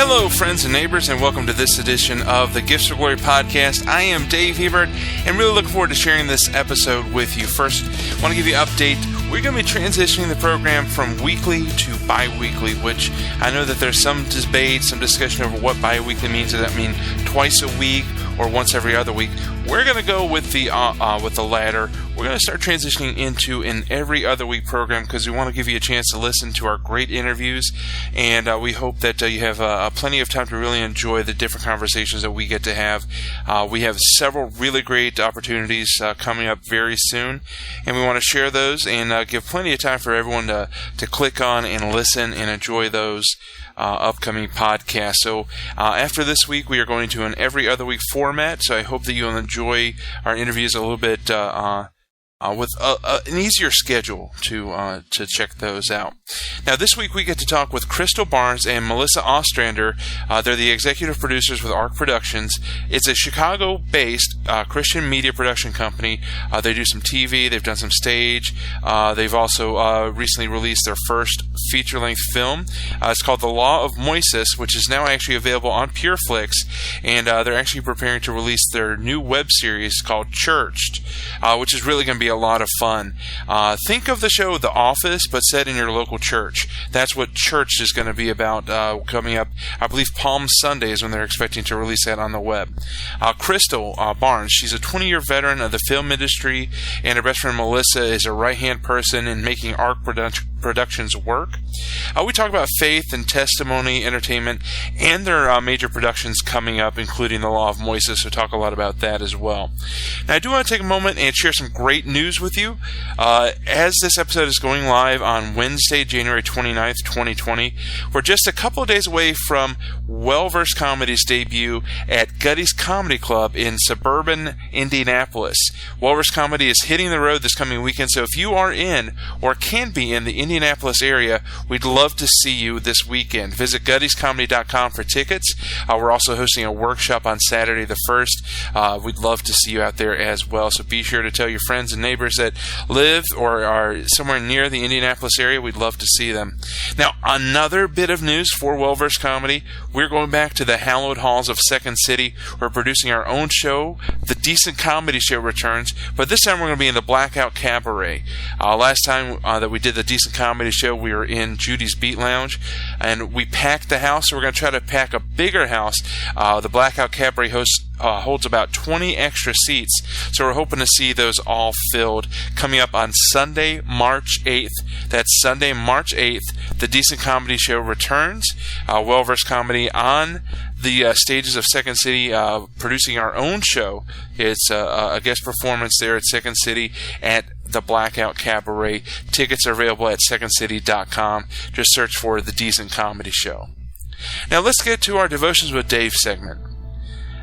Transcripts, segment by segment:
Hello, friends and neighbors, and welcome to this edition of the Gifts of Glory podcast. I am Dave Hebert, and really looking forward to sharing this episode with you. First, I want to give you an update. We're going to be transitioning the program from weekly to bi-weekly, which I know that there's some debate, some discussion over what bi-weekly means. Does that mean twice a week or once every other week? We're going to go with the latter. We're going to start transitioning into an every other week program because we want to give you a chance to listen to our great interviews, and we hope that you have plenty of time to really enjoy the different conversations that we get to have. We have several really great opportunities coming up very soon, and we want to share those and give plenty of time for everyone to click on and listen and enjoy those upcoming podcast. So after this week, we are going to an every other week format. So I hope that you'll enjoy our interviews a little bit with an easier schedule to check those out. Now, this week we get to talk with Crystal Barnes and Melissa Ostrander. They're the executive producers with Ark Productions. It's a Chicago-based Christian media production company. They do some TV. They've done some stage. They've also recently released their first feature-length film. It's called The Law of Moises, which is now actually available on PureFlix, and they're actually preparing to release their new web series called Churched, which is really going to be a lot of fun. Think of the show The Office, but set in your local church. That's what Church is going to be about coming up. I believe Palm Sunday is when they're expecting to release that on the web. Crystal Barnes, she's a 20-year veteran of the film industry, and her best friend Melissa is a right-hand person in making Ark Productions work. We talk about faith and testimony, entertainment, and their major productions coming up, including The Law of Moises, so talk a lot about that as well. Now, I do want to take a moment and share some great news with you. As this episode is going live on Wednesday, January 29th, 2020, we're just a couple of days away from Well-Versed Comedy's debut at Gutty's Comedy Club in suburban Indianapolis. Well-Versed Comedy is hitting the road this coming weekend, so if you are in or can be in the Indianapolis area, we'd love to see you this weekend. Visit guttyscomedy.com for tickets. We're also hosting a workshop on Saturday the 1st. We'd love to see you out there as well, so be sure to tell your friends and neighbors that live or are somewhere near the Indianapolis area. We'd love to see them. Now, another bit of news for Well-Versed Comedy. We're going back to the hallowed halls of Second City. We're producing our own show. The Decent Comedy Show returns, but this time we're going to be in the Blackout Cabaret. Last time that we did the Decent Comedy Show, we were in Judy's Beat Lounge, and we packed the house, so we're going to try to pack a bigger house. The Blackout Cabaret holds about 20 extra seats, so we're hoping to see those all filled. Coming up on Sunday, March 8th. That's Sunday, March 8th. The Decent Comedy Show returns. Well-Versed Comedy on the stages of Second City, producing our own show. It's a guest performance there at Second City at the Blackout Cabaret. Tickets are available at secondcity.com. Just search for The Decent Comedy Show. Now let's get to our Devotions with Dave segment.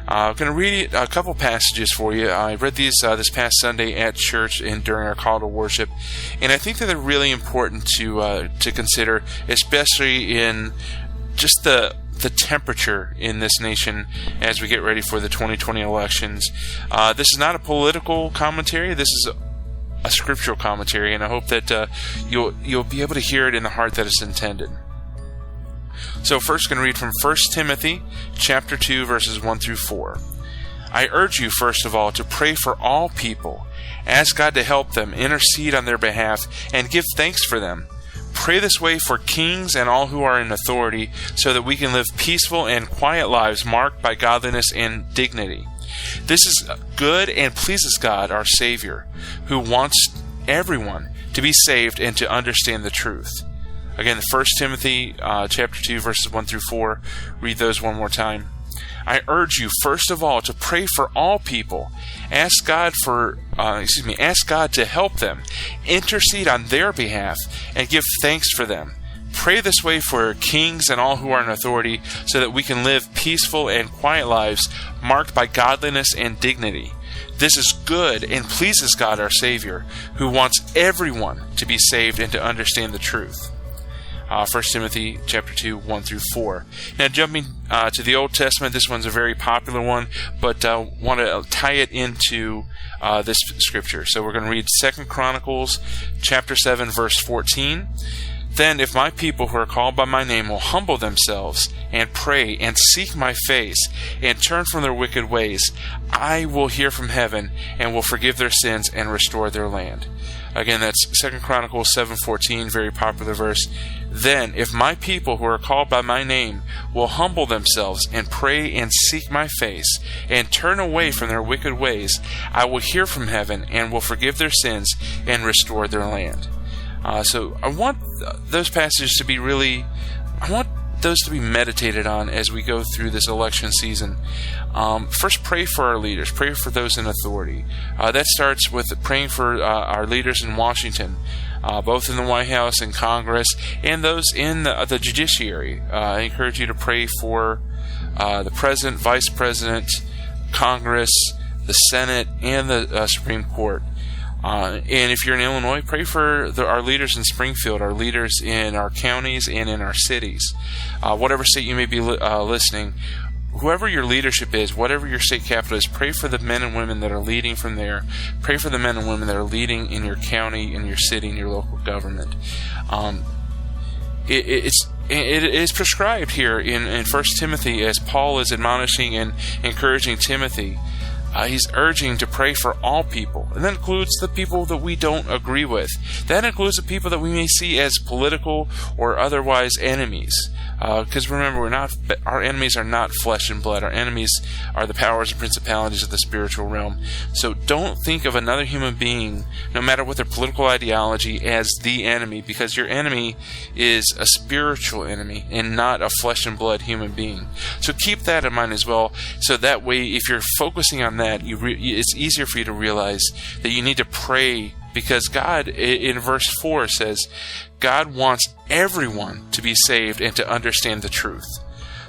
I'm going to read a couple passages for you. I read these this past Sunday at church and during our call to worship, and I think that they're really important to consider, especially in just the temperature in this nation as we get ready for the 2020 elections. This is not a political commentary. This is a scriptural commentary, and I hope that you'll be able to hear it in the heart that it's intended. So first, I'm going to read from 1 Timothy chapter 2, verses 1 through 4. I urge you, first of all, to pray for all people. Ask God to help them, intercede on their behalf, and give thanks for them. Pray this way for kings and all who are in authority, so that we can live peaceful and quiet lives marked by godliness and dignity. This is good and pleases God, our Savior, who wants everyone to be saved and to understand the truth. Again, 1 Timothy chapter 2, verses 1 through 4. Read those one more time. I urge you, first of all, to pray for all people. Ask God to help them, intercede on their behalf, and give thanks for them. Pray this way for kings and all who are in authority, so that we can live peaceful and quiet lives marked by godliness and dignity. This is good and pleases God, our Savior, who wants everyone to be saved and to understand the truth. 1 Timothy chapter 2, 1 through 4. Now, jumping to the Old Testament, this one's a very popular one, but want to tie it into this scripture. So we're going to read 2 Chronicles chapter 7, verse 14. Then if my people who are called by my name will humble themselves and pray and seek my face and turn from their wicked ways, I will hear from heaven and will forgive their sins and restore their land. Again, that's 2 Chronicles 7:14, very popular verse. Then if my people who are called by my name will humble themselves and pray and seek my face and turn away from their wicked ways, I will hear from heaven and will forgive their sins and restore their land. So I want those passages to be meditated on as we go through this election season. First, pray for our leaders. Pray for those in authority. That starts with praying for our leaders in Washington, both in the White House and Congress, and those in the judiciary. I encourage you to pray for the President, Vice President, Congress, the Senate, and the Supreme Court. And if you're in Illinois, pray for our leaders in Springfield, our leaders in our counties and in our cities. Whatever state you may be listening, whoever your leadership is, whatever your state capital is, pray for the men and women that are leading from there. Pray for the men and women that are leading in your county, in your city, in your local government. It is prescribed here in 1 Timothy, as Paul is admonishing and encouraging Timothy. He's urging to pray for all people, and that includes the people that we don't agree with. That includes the people that we may see as political or otherwise enemies. Because remember, our enemies are not flesh and blood. Our enemies are the powers and principalities of the spiritual realm. So don't think of another human being, no matter what their political ideology, as the enemy, because your enemy is a spiritual enemy and not a flesh and blood human being. So keep that in mind as well. So that way, if you're focusing on that, it's easier for you to realize that you need to pray, because God, in verse 4, says, God wants everyone to be saved and to understand the truth.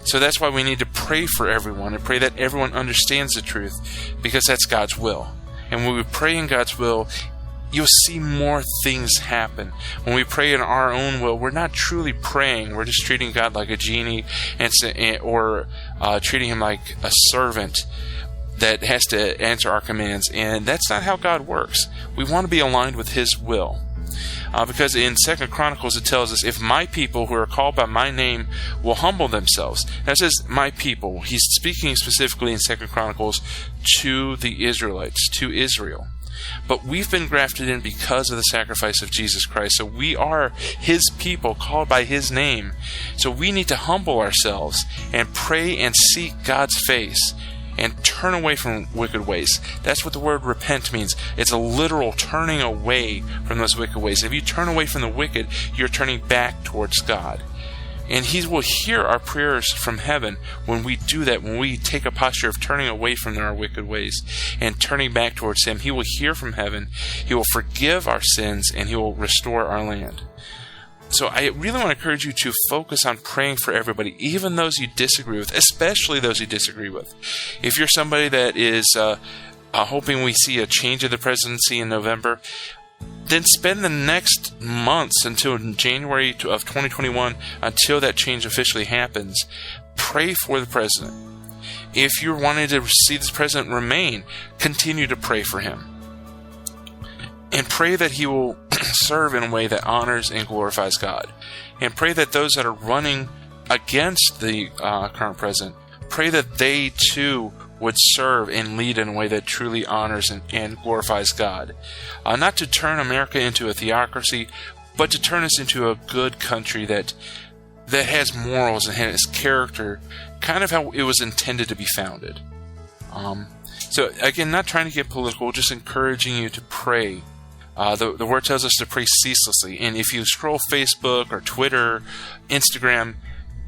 So that's why we need to pray for everyone and pray that everyone understands the truth, because that's God's will. And when we pray in God's will, you'll see more things happen. When we pray in our own will, we're not truly praying. We're just treating God like a genie or treating him like a servant that has to answer our commands. And that's not how God works. We want to be aligned with his will. Because in 2 Chronicles it tells us, if my people who are called by my name will humble themselves. Now it says my people. He's speaking specifically in 2 Chronicles to the Israelites, to Israel. But we've been grafted in because of the sacrifice of Jesus Christ. So we are his people, called by his name. So we need to humble ourselves and pray and seek God's face and turn away from wicked ways. That's what the word repent means. It's a literal turning away from those wicked ways. If you turn away from the wicked, you're turning back towards God. And he will hear our prayers from heaven when we do that, when we take a posture of turning away from our wicked ways and turning back towards him. He will hear from heaven, he will forgive our sins, and he will restore our land. So I really want to encourage you to focus on praying for everybody, even those you disagree with, especially those you disagree with. If you're somebody that is hoping we see a change of the presidency in November, then spend the next months until January of 2021, until that change officially happens, pray for the president. If you're wanting to see this president remain, continue to pray for him. And pray that he will serve in a way that honors and glorifies God. And pray that those that are running against the current president, pray that they too would serve and lead in a way that truly honors and glorifies God. Not to turn America into a theocracy, but to turn us into a good country that has morals and has character, kind of how it was intended to be founded. So again, not trying to get political, just encouraging you to pray. The word tells us to pray ceaselessly. And if you scroll Facebook or Twitter, Instagram,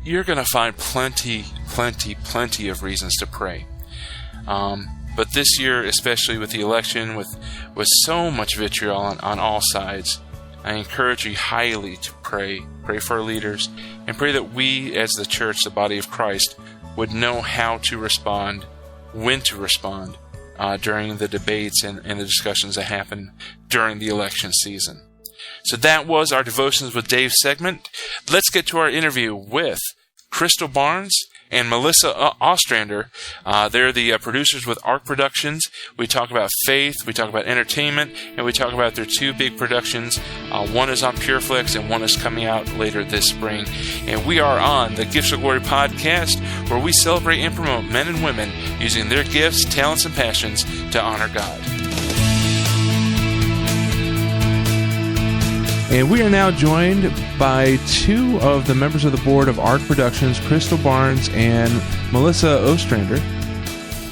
you're going to find plenty of reasons to pray. But this year, especially with the election, with so much vitriol on all sides, I encourage you highly to pray. Pray for our leaders, and pray that we, as the church, the body of Christ, would know how to respond, when to respond, during the debates and the discussions that happen during the election season. So that was our Devotions with Dave segment. Let's get to our interview with Crystal Barnes and Melissa Ostrander. They're the producers with Ark Productions. We talk about faith, we talk about entertainment, and we talk about their two big productions. One is on PureFlix, and one is coming out later this spring. And we are on the Gifts of Glory podcast, where we celebrate and promote men and women using their gifts, talents, and passions to honor God. And we are now joined by two of the members of the board of Ark Productions, Crystal Barnes and Melissa Ostrander.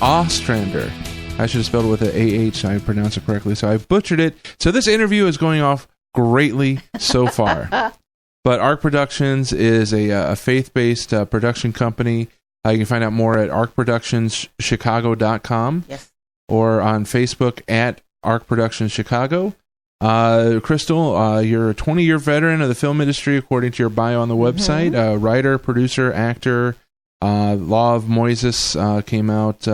Ostrander. I should have spelled it with an A-H, I pronounced it correctly, so I butchered it. So this interview is going off greatly so far. But Ark Productions is a faith-based production company. You can find out more at arkproductionschicago.com. Yes. Or on Facebook at Ark Productions Chicago. Crystal, you're a 20-year veteran of the film industry, according to your bio on the website. Writer, producer, actor. Law of Moises came out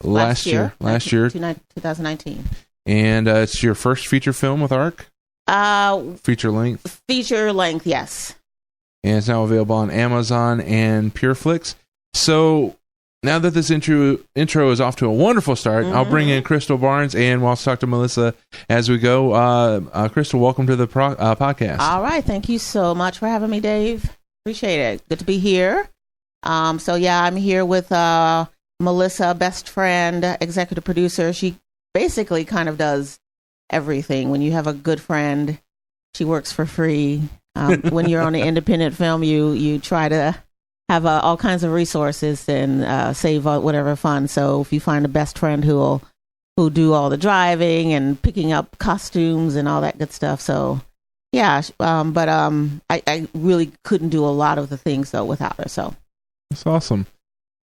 last year. 2019. And it's your first feature film with Ark? Feature length? Feature length, yes. And it's now available on Amazon and PureFlix. So now that this intro is off to a wonderful start, I'll bring in Crystal Barnes, and we'll talk to Melissa as we go. Crystal, welcome to the podcast. All right. Thank you so much for having me, Dave. Appreciate it. Good to be here. I'm here with Melissa, best friend, executive producer. She basically kind of does everything. When you have a good friend, she works for free. When you're on an independent film, you try to have all kinds of resources and save whatever fund. So if you find a best friend who do all the driving and picking up costumes and all that good stuff. So yeah, I really couldn't do a lot of the things though without her. So that's awesome,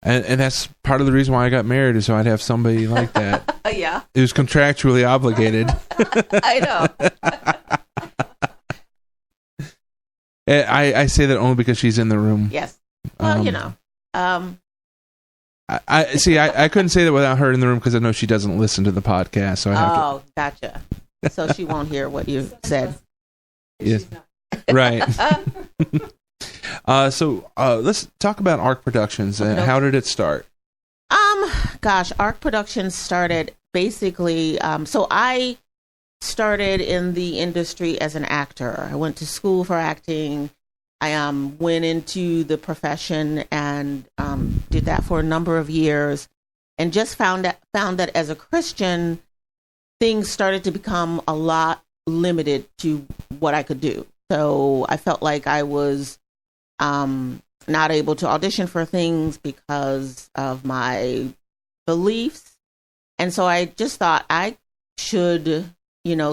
and that's part of the reason why I got married, is so I'd have somebody like that. Yeah, it was contractually obligated. I know. I say that only because she's in the room. Yes. Well, I see. I couldn't say that without her in the room, because I know she doesn't listen to the podcast. So I have to. Gotcha. So she won't hear what you said. Yes. Right. So let's talk about Ark Productions. How did it start? Ark Productions started basically. So I started in the industry as an actor. I went to school for acting. I went into the profession and did that for a number of years, and just found that as a Christian, things started to become a lot limited to what I could do. So I felt like I was not able to audition for things because of my beliefs, and so I just thought I should,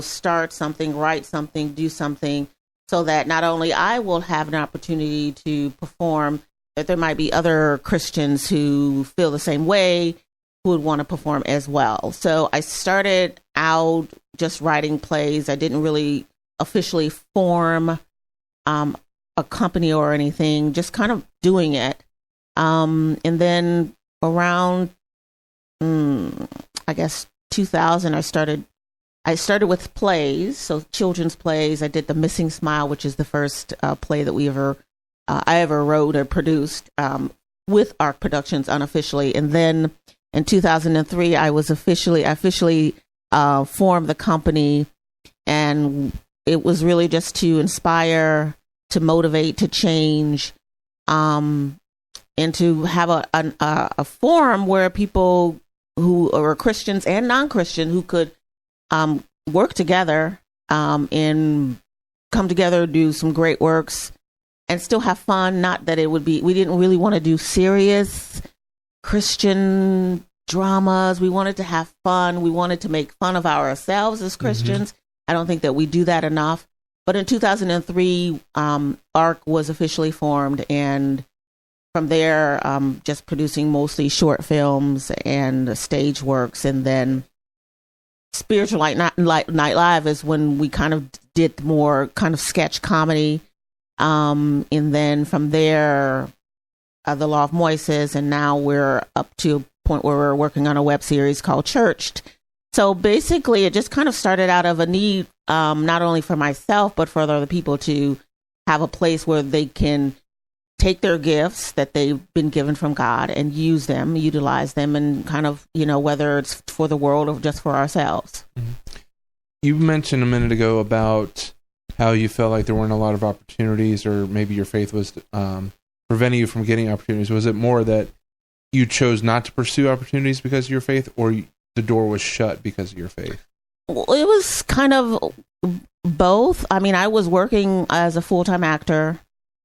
start something, write something, do something, so that not only I will have an opportunity to perform, that there might be other Christians who feel the same way, who would want to perform as well. So I started out just writing plays. I didn't really officially form a company or anything, just kind of doing it. And then around, 2000, I started with plays, so children's plays. I did The Missing Smile, which is the first play that I ever wrote or produced with Ark Productions unofficially. And then in 2003, I officially formed the company, and it was really just to inspire, to motivate, to change, and to have a forum where people who are Christians and non-Christian who could work together and come together, do some great works, and still have fun. Not that we didn't really want to do serious Christian dramas. We wanted to have fun. We wanted to make fun of ourselves as Christians. I don't think that we do that enough. But in 2003, Ark was officially formed, and from there, just producing mostly short films and stage works, and then Spiritual Night Live is when we kind of did more kind of sketch comedy. And then from there, The Law of Moises, and now we're up to a point where we're working on a web series called Churched. So basically, it just kind of started out of a need, not only for myself, but for other people to have a place where they can take their gifts that they've been given from God and use them, utilize them, and kind of, whether it's for the world or just for ourselves. Mm-hmm. You mentioned a minute ago about how you felt like there weren't a lot of opportunities, or maybe your faith was preventing you from getting opportunities. Was it more that you chose not to pursue opportunities because of your faith, or the door was shut because of your faith? Well, it was kind of both. I mean, I was working as a full-time actor.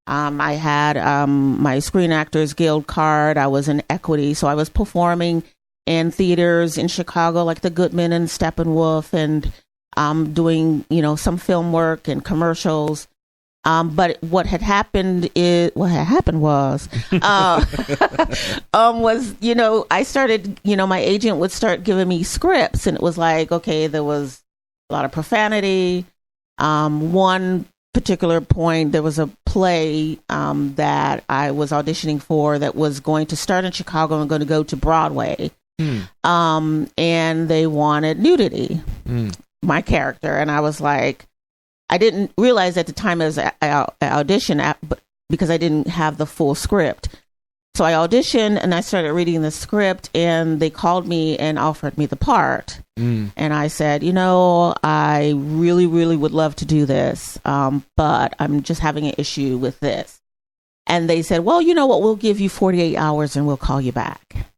I had my Screen Actors Guild card. I was in equity, so I was performing in theaters in Chicago, like the Goodman and Steppenwolf, and doing, some film work and commercials. But what had happened was, I started, my agent would start giving me scripts, and it was like, okay, there was a lot of profanity. One particular point, there was a play that I was auditioning for that was going to start in Chicago and going to go to Broadway. And they wanted nudity, my character. And I was like, I didn't realize at the time as I auditioned, but because I didn't have the full script. So I auditioned and I started reading the script, and they called me and offered me the part. And I said, I really, really would love to do this, but I'm just having an issue with this. And they said, well, you know what, we'll give you 48 hours and we'll call you back.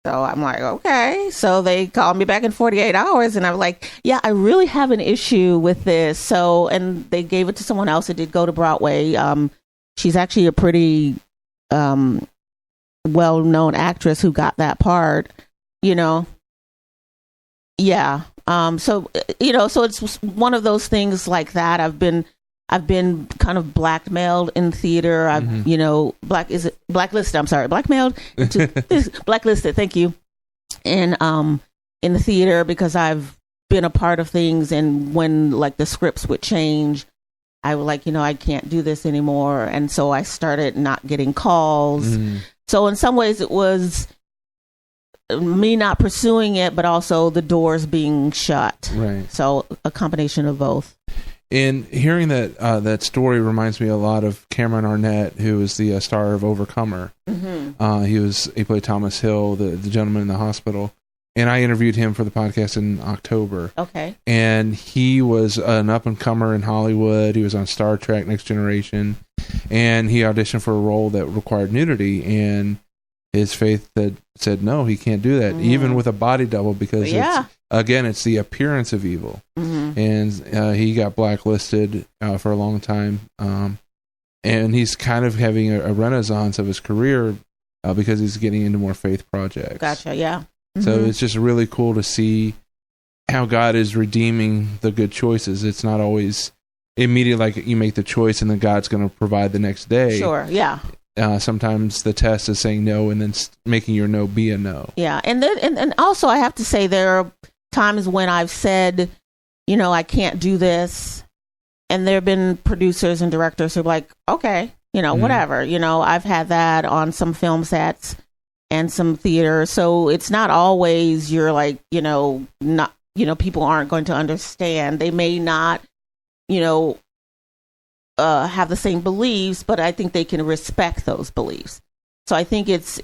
So I'm like, okay. So they called me back in 48 hours, and I'm like, yeah, I really have an issue with this. So, and they gave it to someone else. It did go to Broadway. She's actually a pretty well-known actress who got that part, Yeah. So it's one of those things like that. I've been kind of blackmailed in theater. I've, blacklisted. I'm sorry, blackmailed into blacklisted. Thank you. And in the theater, because I've been a part of things, and when like the scripts would change, I was like, I can't do this anymore, and so I started not getting calls. So in some ways, it was me not pursuing it, but also the doors being shut. Right. So a combination of both. And hearing that story reminds me a lot of Cameron Arnett, who is the star of Overcomer. He played Thomas Hill, the gentleman in the hospital, and I interviewed him for the podcast in October. Okay. And he was an up and comer in Hollywood. He was on Star Trek: Next Generation, and he auditioned for a role that required nudity, and his faith said no, he can't do that, even with a body double, because it's the appearance of evil. And he got blacklisted for a long time. And he's kind of having a renaissance of his career because he's getting into more faith projects. Gotcha, yeah. So it's just really cool to see how God is redeeming the good choices. It's not always immediate, like you make the choice and then God's going to provide the next day. Sure, yeah. Sometimes the test is saying no and then making your no be a no. Yeah, and also I have to say there are times when I've said, I can't do this, and there have been producers and directors who are like, okay, whatever. I've had that on some film sets and some theater, so it's not always you're like, not, people aren't going to understand. They may not, have the same beliefs, but I think they can respect those beliefs. So I think it's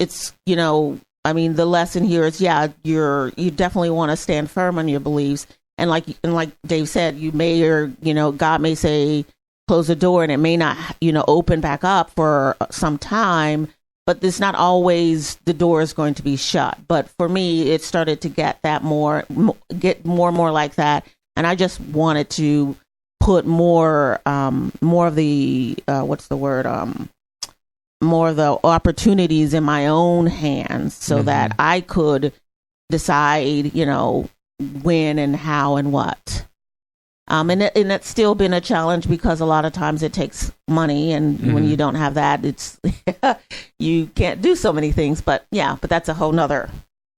the lesson here is, you definitely want to stand firm on your beliefs. And like Dave said, you may, or, God may say, close the door, and it may not, open back up for some time, but it's not always the door is going to be shut. But for me, it started to get more and more like that. And I just wanted to put more of the, more of the opportunities in my own hands so that I could decide, when and how and what. And it's still been a challenge because a lot of times it takes money, and when you don't have that, it's you can't do so many things. But that's a whole nother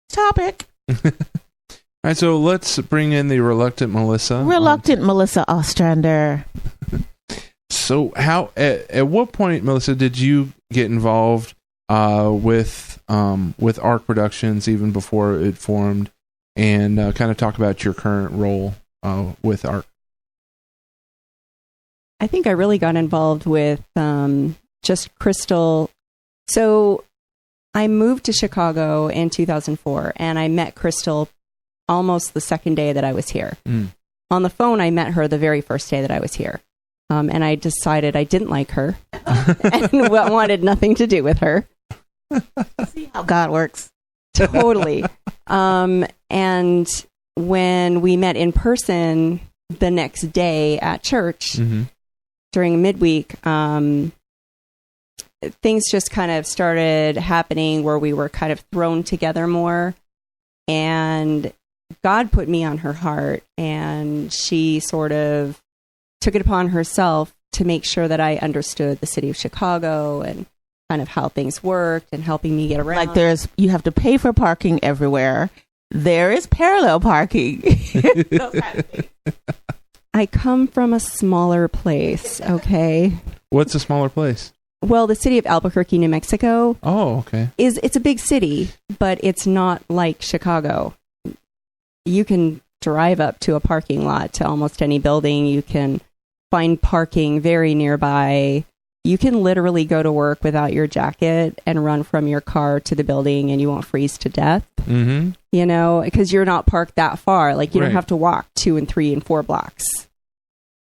topic. All right, so let's bring in the reluctant Melissa. Melissa Ostrander. So how at what point, Melissa, did you get involved with Ark Productions even before it formed, and kind of talk about your current role with Ark? I think I really got involved with just Crystal. So I moved to Chicago in 2004, and I met Crystal almost the second day that I was here. On the phone, I met her the very first day that I was here. And I decided I didn't like her and wanted nothing to do with her. See how God works. Totally. And when we met in person the next day at church during midweek, things just kind of started happening where we were kind of thrown together more. And God put me on her heart, and she sort of took it upon herself to make sure that I understood the city of Chicago and kind of how things worked and helping me get around. Like you have to pay for parking everywhere. There is parallel parking. I come from a smaller place, okay? What's a smaller place? Well, the city of Albuquerque, New Mexico. Oh, okay. It's a big city, but it's not like Chicago. You can drive up to a parking lot to almost any building. You can find parking very nearby. You can literally go to work without your jacket and run from your car to the building, and you won't freeze to death. You know, because you're not parked that far. Like, you don't have to walk 2 and 3 and 4 blocks.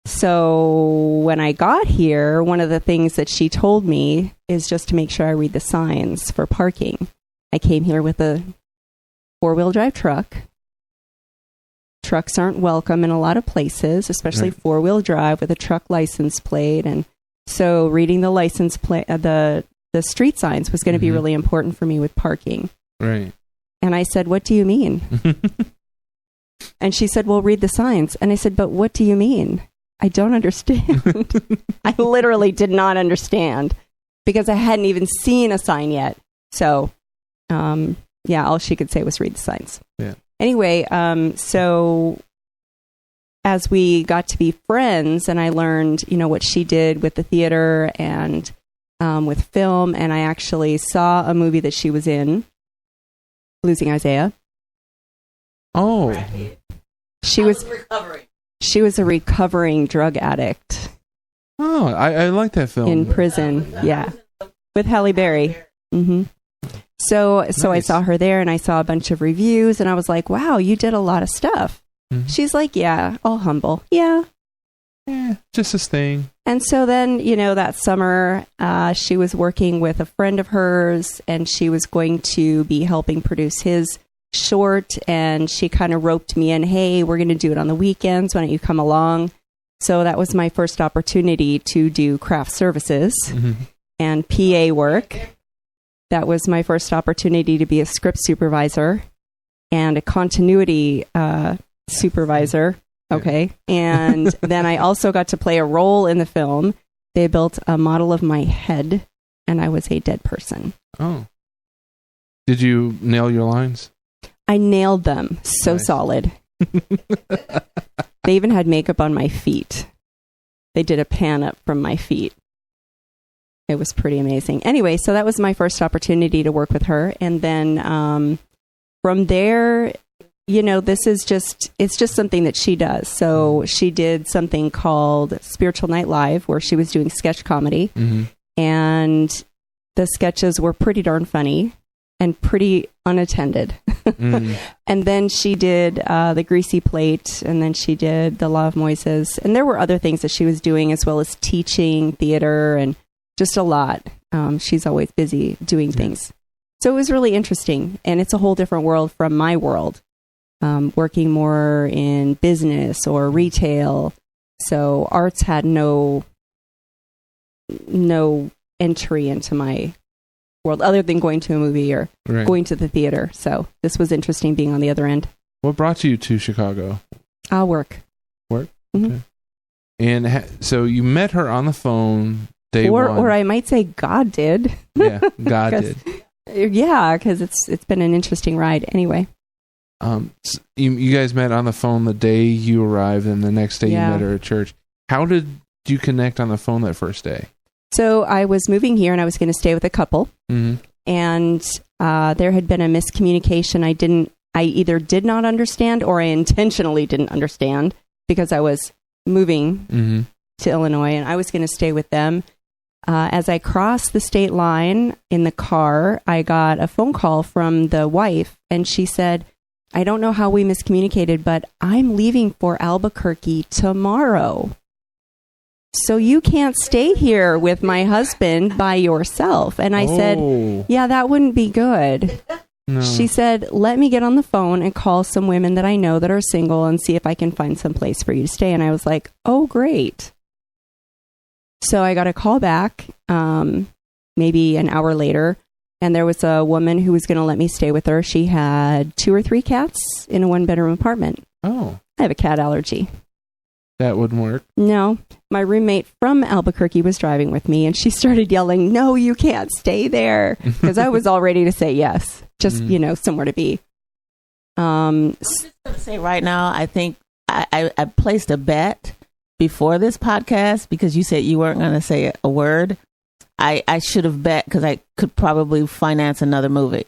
So when I got here, one of the things that she told me is just to make sure I read the signs for parking. I came here with a 4-wheel drive truck. Trucks aren't welcome in a lot of places, especially 4-wheel drive with a truck license plate. And so reading the license plate, the street signs was going to be really important for me with parking. Right. And I said, "What do you mean?" And she said, "Well, read the signs." And I said, "But what do you mean? I don't understand." I literally did not understand because I hadn't even seen a sign yet. So, all she could say was read the signs. Yeah. Anyway, so as we got to be friends and I learned, what she did with the theater and with film, and I actually saw a movie that she was in, Losing Isaiah. Oh. She was a recovering drug addict. Oh, I like that film. In prison, yeah. With Halle Berry. So Nice. I saw her there, and I saw a bunch of reviews, and I was like, "Wow, you did a lot of stuff." She's like, "Yeah, all humble. Yeah. Just this thing." And so then, that summer, she was working with a friend of hers, and she was going to be helping produce his short, and she kind of roped me in, "Hey, we're going to do it on the weekends. Why don't you come along?" So that was my first opportunity to do craft services and PA work. That was my first opportunity to be a script supervisor and a continuity supervisor. Okay. And then I also got to play a role in the film. They built a model of my head, and I was a dead person. Oh. Did you nail your lines? I nailed them. So Nice. Solid. They even had makeup on my feet. They did a pan up from my feet. It was pretty amazing. Anyway, so that was my first opportunity to work with her. And then from there, it's just something that she does. So she did something called Spiritual Night Live, where she was doing sketch comedy. And the sketches were pretty darn funny and pretty unattended. And then she did the Greasy Plate, and then she did the Law of Moises. And there were other things that she was doing, as well as teaching theater and just a lot. She's always busy doing things. So it was really interesting. And it's a whole different world from my world, working more in business or retail. So arts had no entry into my world other than going to a movie or going to the theater. So this was interesting being on the other end. What brought you to Chicago? Work. Work? Okay. And so you met her on the phone day one. Or I might say God did. Yeah, God did. Yeah, because it's been an interesting ride. Anyway. You guys met on the phone the day you arrived, and the next day you met her at church. How did you connect on the phone that first day? So I was moving here, and I was going to stay with a couple. And there had been a miscommunication. I either did not understand, or I intentionally didn't understand, because I was moving to Illinois, and I was going to stay with them. as I crossed the state line in the car, I got a phone call from the wife, and she said, I don't know how we miscommunicated, but I'm leaving for Albuquerque tomorrow. So you can't stay here with my husband by yourself. And I said, yeah, that wouldn't be good. No. She said, let me get on the phone and call some women that I know that are single and see if I can find some place for you to stay. And I was like, oh, great. So I got a call back maybe an hour later, and there was a woman who was going to let me stay with her. She had 2 or 3 cats in a 1-bedroom apartment. Oh. I have a cat allergy. That wouldn't work. No. My roommate from Albuquerque was driving with me, and she started yelling, no, you can't stay there. Because I was all ready to say yes. Just, somewhere to be. I'm just going to say right now, I think I placed a bet before this podcast because you said you weren't going to say a word. I should have bet because I could probably finance another movie.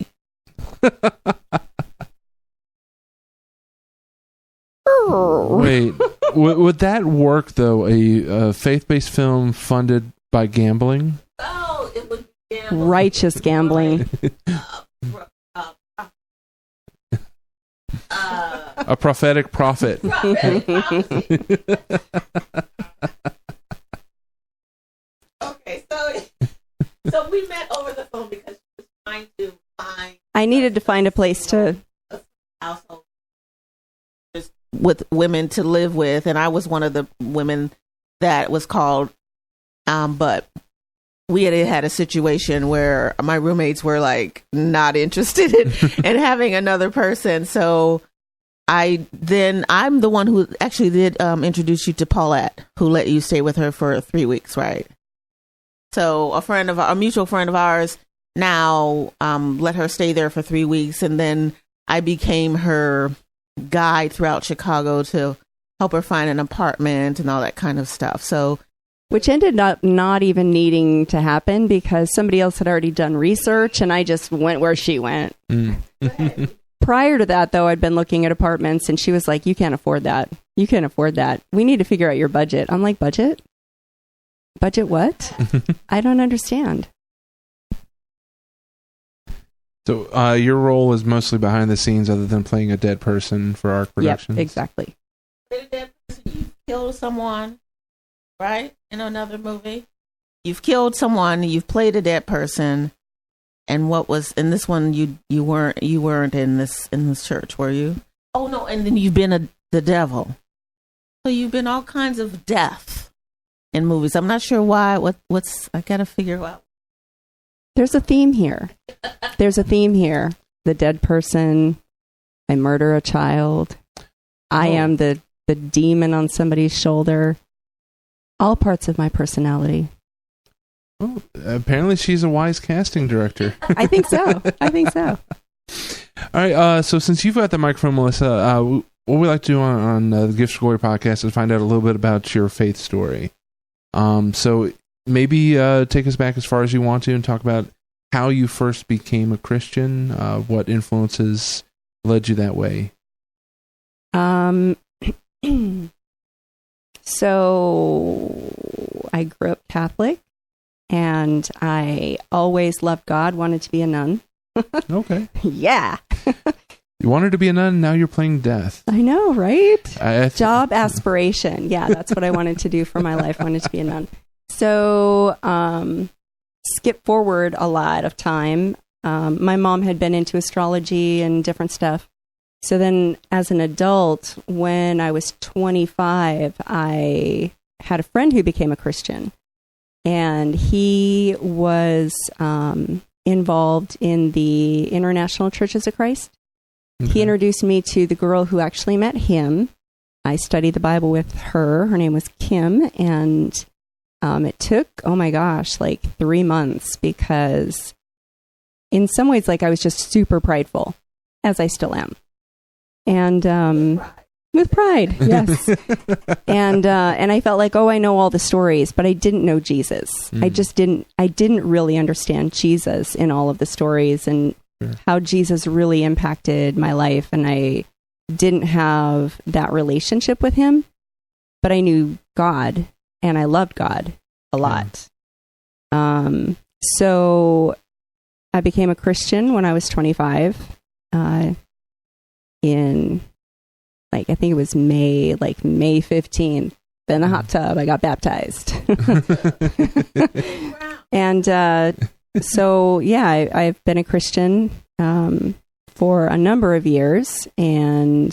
Wait, would that work though? A faith-based film funded by gambling? Oh, it would be gambling. Righteous gambling. A prophetic prophet. Okay, so we met over the phone because she was trying to find. I needed to find a place to household with women to live with, and I was one of the women that was called. But we had a situation where my roommates were like not interested in having another person, so I'm the one who actually did introduce you to Paulette, who let you stay with her for 3 weeks, right? So a mutual friend of ours now let her stay there for 3 weeks, and then I became her guide throughout Chicago to help her find an apartment and all that kind of stuff. So, which ended up not even needing to happen because somebody else had already done research, and I just went where she went. Prior to that, though, I'd been looking at apartments, and she was like, you can't afford that. You can't afford that. We need to figure out your budget. I'm like, budget? Budget what? I don't understand. So your role is mostly behind the scenes other than playing a dead person for Ark Productions? Yep, exactly. A dead person, you killed someone, right? In another movie. You've killed someone, you've played a dead person, and in this one you weren't in this church, were you? Oh no, and then you've been the devil. So you've been all kinds of death in movies. I'm not sure why. What's I gotta figure out. There's a theme here. The dead person. I murder a child. I am the demon on somebody's shoulder. All parts of my personality. Oh, apparently she's a wise casting director. I think so. All right. So since you've got the microphone, Melissa, what we like to do on the Gifts of Glory podcast is find out a little bit about your faith story. So maybe take us back as far as you want to and talk about how you first became a Christian, what influences led you that way. So I grew up Catholic, and I always loved God, wanted to be a nun. Okay. Yeah. You wanted to be a nun, now you're playing death. I know, right? Job aspiration. Yeah, that's what I wanted to do for my life. I wanted to be a nun. So, skip forward a lot of time. My mom had been into astrology and different stuff. So then as an adult, when I was 25, I had a friend who became a Christian. And he was involved in the International Churches of Christ. Okay. He introduced me to the girl who actually met him. I studied the Bible with her. Her name was Kim. And it took, like 3 months because in some ways, I was just super prideful, as I still am. And with pride, yes. And I felt like, I know all the stories, but I didn't know Jesus. I didn't really understand Jesus in all of the stories and how Jesus really impacted my life. And I didn't have that relationship with him, but I knew God and I loved God a lot. So I became a Christian when I was 25, in I think it was May 15th. In the hot tub, I got baptized. And so, yeah, I've been a Christian for a number of years. And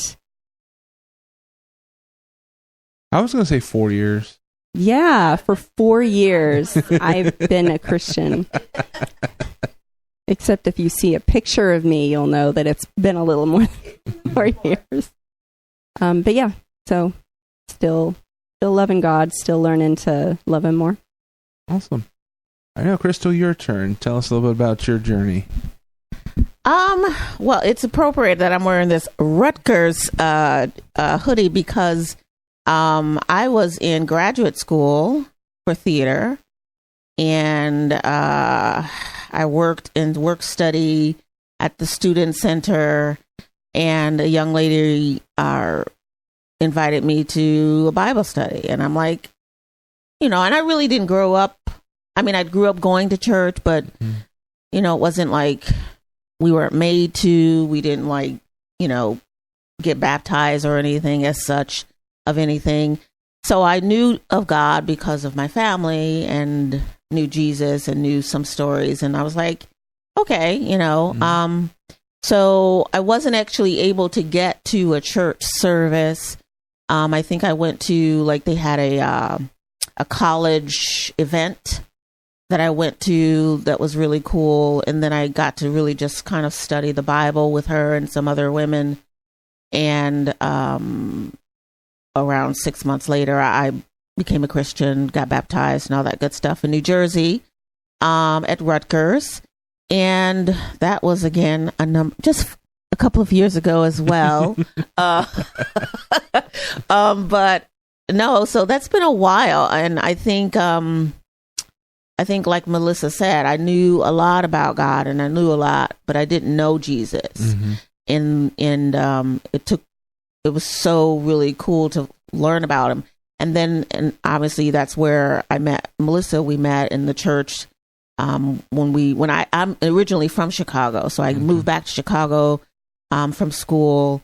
I was going to say 4 years. Yeah, for 4 years, I've been a Christian. Except if you see a picture of me, you'll know that it's been a little more than 4 years. But yeah, so still loving God, still learning to love Him more. Awesome. I know, Crystal, your turn. Tell us a little bit about your journey. Well, it's appropriate that I'm wearing this Rutgers hoodie because I was in graduate school for theater, and I worked in work study at the student center, and a young lady invited me to a Bible study. And I'm like, and I really didn't grow up. I mean, I grew up going to church, but, it wasn't like we weren't made to. We didn't get baptized or anything as such of anything. So I knew of God because of my family and knew Jesus and knew some stories. And I was like, okay, so I wasn't actually able to get to a church service. I think I went to they had a college event that I went to that was really cool. And then I got to really just kind of study the Bible with her and some other women. And around 6 months later, I became a Christian, got baptized and all that good stuff in New Jersey at Rutgers. And that was, again, just a couple of years ago as well. But no, so that's been a while. And I think like Melissa said, I knew a lot about God and I knew a lot, but I didn't know Jesus. Mm-hmm. And it was so really cool to learn about him. And obviously that's where I met Melissa. We met in the church I'm originally from Chicago, so I moved back to Chicago from school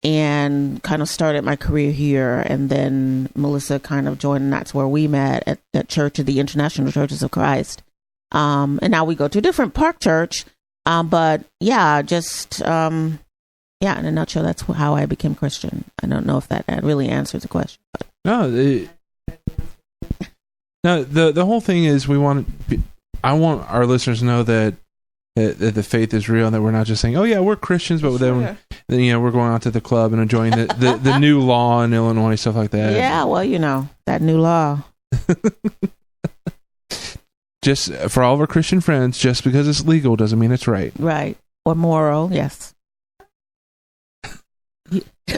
and kind of started my career here. And then Melissa kind of joined, and that's where we met at that church of the International Churches of Christ. And now we go to a different Park Church. But yeah, just in a nutshell, that's how I became Christian. I don't know if that really answers the question. But. No, the whole thing is I want our listeners to know that the faith is real and that we're not just saying, oh yeah, we're Christians, but then we're going out to the club and enjoying the new law in Illinois, stuff like that. Yeah, well, that new law. Just for all of our Christian friends, just because it's legal doesn't mean it's right. Right. Or moral, yes.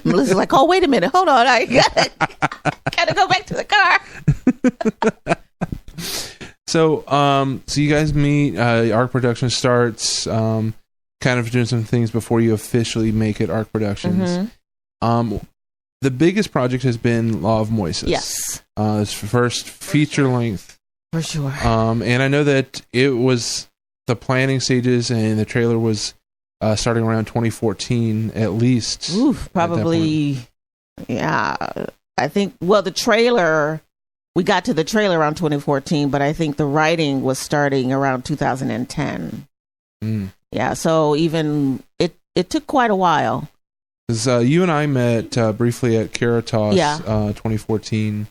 Melissa's like, oh, wait a minute. Hold on. I gotta go back to the car. So you guys meet, Ark Productions starts, kind of doing some things before you officially make it Ark Productions. Mm-hmm. The biggest project has been Law of Moises. Yes. It's first feature length. For sure. And I know that it was the planning stages and the trailer was starting around 2014 at least. Oof, probably. Yeah. I think, the trailer, we got to the trailer around 2014, but I think the writing was starting around 2010. Yeah. So even it took quite a while. Because you and I met briefly at Caritas 2014,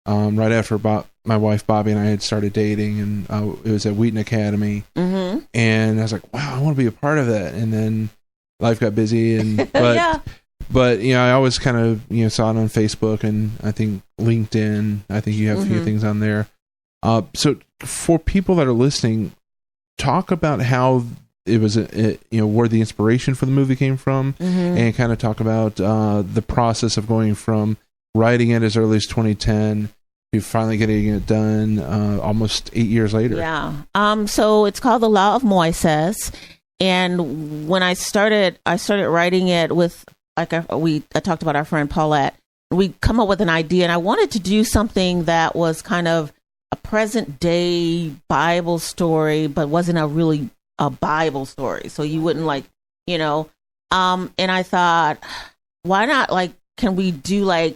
right after my wife Bobby and I had started dating, and it was at Wheaton Academy. Mm-hmm. And I was like, wow, I want to be a part of that. And then life got busy, but I always kind of saw it on Facebook and I think LinkedIn. I think you have a few things on there. So for people that are listening, talk about how it was where the inspiration for the movie came from, and kind of talk about the process of going from writing it as early as 2010 to finally getting it done almost 8 years later. Yeah. So it's called The Law of Moises. And when I started writing it with, I talked about our friend Paulette. We come up with an idea, and I wanted to do something that was kind of present day Bible story, but wasn't really a Bible story. So you wouldn't and I thought, why not can we do the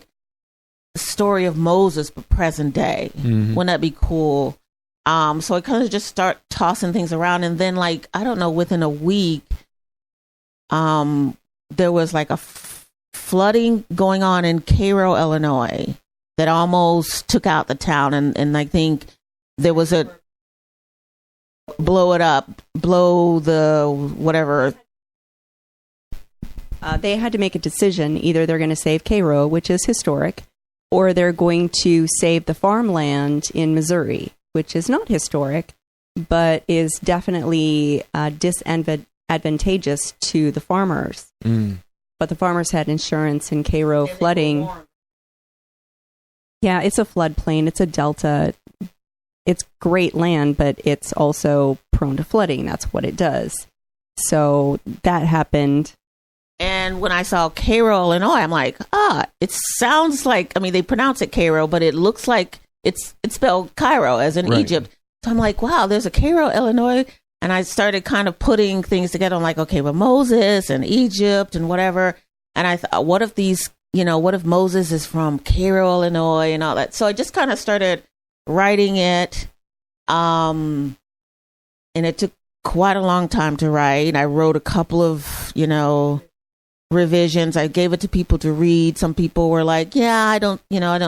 story of Moses, but present day? Mm-hmm. Wouldn't that be cool? So I kind of just start tossing things around. And then I don't know, within a week, there was a flooding going on in Cairo, Illinois, that almost took out the town. And I think there was a blow the whatever. They had to make a decision. Either they're going to save Cairo, which is historic, or they're going to save the farmland in Missouri, which is not historic, but is definitely disadvantageous to the farmers. Mm. But the farmers had insurance in Cairo flooding. Yeah, it's a floodplain. It's a delta. It's great land, but it's also prone to flooding. That's what it does. So that happened. And when I saw Cairo, Illinois, I'm like, it sounds like, they pronounce it Cairo, but it looks like it's spelled Cairo, as in Egypt. So I'm like, wow, there's a Cairo, Illinois. And I started kind of putting things together. I'm like, okay, but Moses and Egypt and whatever. And I thought, what if Moses is from Cairo, Illinois and all that? So I just kind of started writing it. And it took quite a long time to write. I wrote a couple of, revisions. I gave it to people to read. Some people were like, yeah, I don't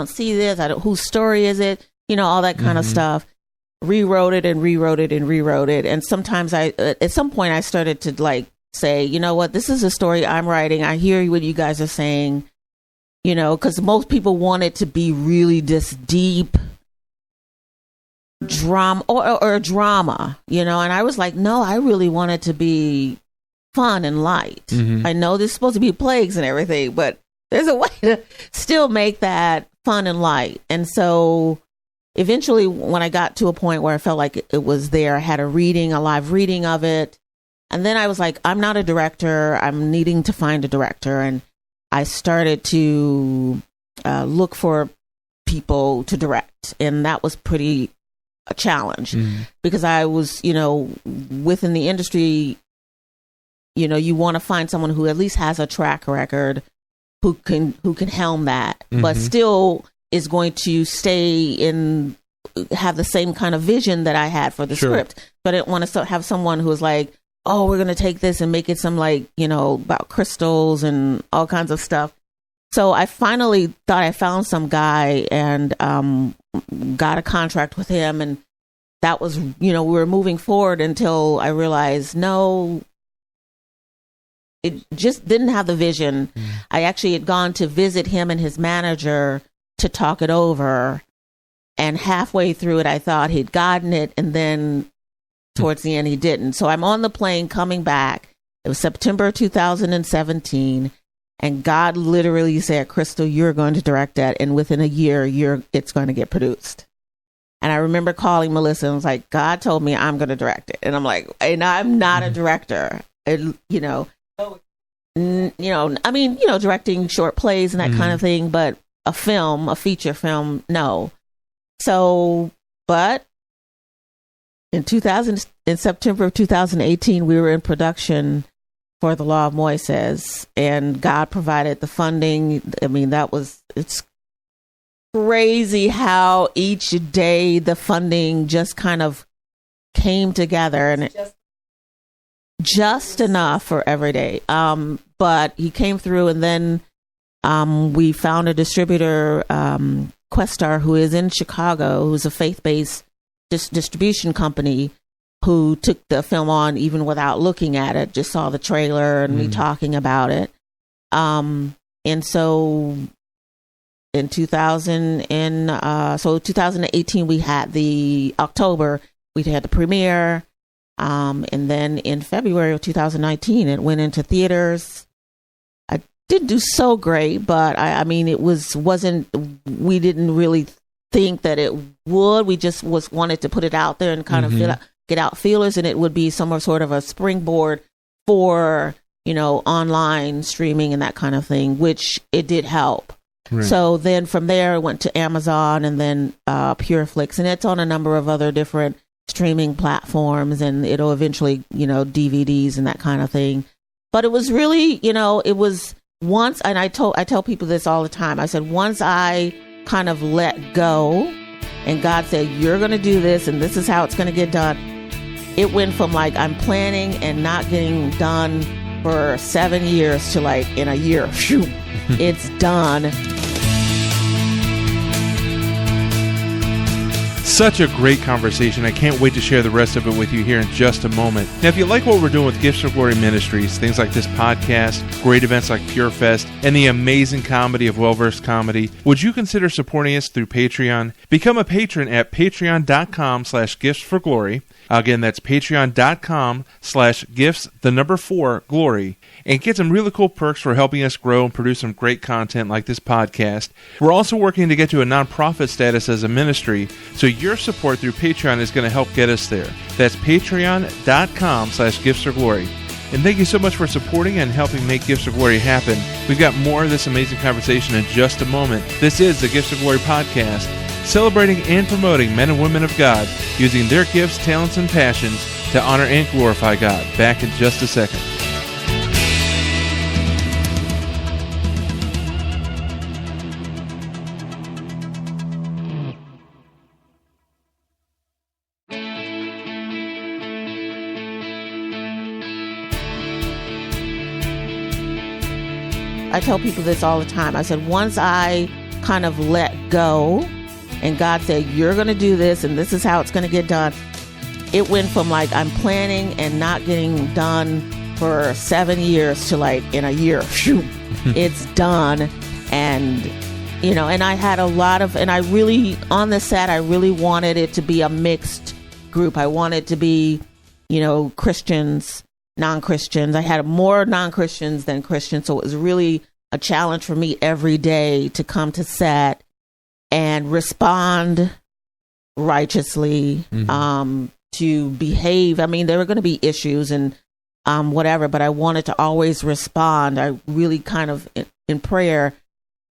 see this. Whose story is it? All that kind of stuff. Rewrote it. And sometimes at some point I started to say, you know what, this is a story I'm writing. I hear what you guys are saying, because most people want it to be really this deep drama or drama, and I was like, no, I really want it to be fun and light. Mm-hmm. I know there's supposed to be plagues and everything, but there's a way to still make that fun and light. And so eventually, when I got to a point where I felt like it was there, I had a live reading of it. And then I was like, I'm not a director. I'm needing to find a director. And I started to look for people to direct. And that was pretty a challenge because I was, within the industry, you want to find someone who at least has a track record, who can helm that, but still is going to have the same kind of vision that I had for the script. But I didn't want to have someone who was like, oh, we're going to take this and make it some about crystals and all kinds of stuff. So I finally thought I found some guy and got a contract with him. And that was, we were moving forward until I realized, no, it just didn't have the vision. I actually had gone to visit him and his manager to talk it over. And halfway through it, I thought he'd gotten it. And then towards the end, he didn't. So I'm on the plane coming back. It was September 2017. And God literally said, Crystal, you're going to direct that. And within a year, it's going to get produced. And I remember calling Melissa and was like, God told me I'm going to direct it. And I'm like, and I'm not a director. Directing short plays and that kind of thing, but a feature film, no. So, but in September of 2018, we were in production for The Law of Moises, and God provided the funding. It's crazy how each day the funding just kind of came together, and just enough for every day. But he came through, and then we found a distributor, Questar, who is in Chicago, who's a faith-based distribution company, who took the film on even without looking at it, just saw the trailer and me talking about it. And so in 2018, we had October, we had the premiere. And then in February of 2019, it went into theaters. I didn't do so great, but we didn't really think that it would. We just wanted to put it out there and kind of get out feelers, and it would be some sort of a springboard for, online streaming and that kind of thing, which it did help. Right. So then from there, I went to Amazon and then PureFlix, and it's on a number of other different streaming platforms, and it'll eventually, DVDs and that kind of thing. But it was really, it was once, and I tell people this all the time. I said, once I kind of let go and God said, you're going to do this and this is how it's going to get done. It went from like, I'm planning and not getting done for 7 years to like in a year, shoot, it's done. Such a great conversation. I can't wait to share the rest of it with you here in just a moment. Now, if you like what we're doing with Gifts of Glory Ministries, things like this podcast, great events like PureFest, and the amazing comedy of Well-Versed Comedy, would you consider supporting us through Patreon? Become a patron at patreon.com/giftsforglory. Again, that's patreon.com/gifts4glory. And get some really cool perks for helping us grow and produce some great content like this podcast. We're also working to get to a nonprofit status as a ministry, so your support through Patreon is going to help get us there. That's patreon.com/giftsforglory. And thank you so much for supporting and helping make Gifts of Glory happen. We've got more of this amazing conversation in just a moment. This is the Gifts of Glory podcast, celebrating and promoting men and women of God using their gifts, talents, and passions to honor and glorify God. Back in just a second. I tell people this all the time. I said, once I kind of let go and God said, you're going to do this and this is how it's going to get done. It went from like, I'm planning and not getting done for 7 years to like in a year, shoot, it's done. And, and I had a lot of, and I really, on the set, I really wanted it to be a mixed group. I wanted to be, Christians, non-Christians. I had more non-Christians than Christians. So it was really a challenge for me every day to come to set and respond righteously, to behave. I mean, there were going to be issues and whatever, but I wanted to always respond. I really kind of in prayer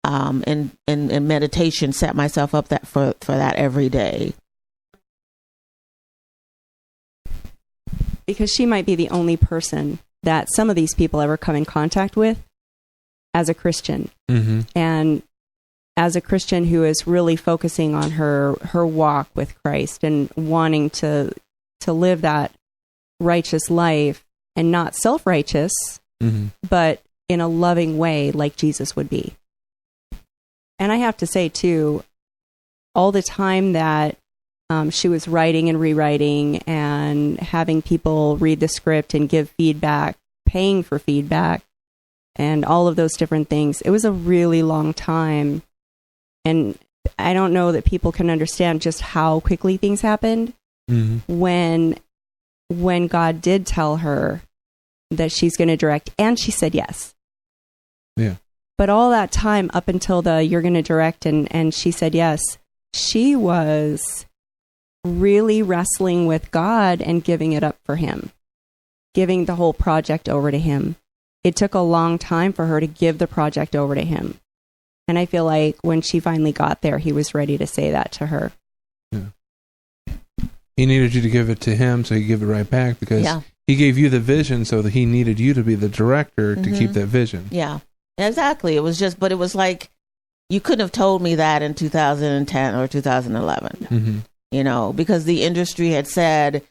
and meditation set myself up that for that every day. Because she might be the only person that some of these people ever come in contact with as a Christian. Mm-hmm. And as a Christian who is really focusing on her walk with Christ and wanting to live that righteous life and not self-righteous, but in a loving way like Jesus would be. And I have to say, too, all the time that she was writing and rewriting and having people read the script and give feedback, paying for feedback, and all of those different things. It was a really long time. And I don't know that people can understand just how quickly things happened when God did tell her that she's going to direct. And she said yes. Yeah. But all that time up until the you're going to direct and she said yes, she was really wrestling with God and giving it up for him, giving the whole project over to him. It took a long time for her to give the project over to him. And I feel like when she finally got there, he was ready to say that to her. Yeah. He needed you to give it to him so he could give it right back because he gave you the vision so that he needed you to be the director to keep that vision. Yeah, exactly. It was just, but it was like, you couldn't have told me that in 2010 or 2011. Because the industry had said,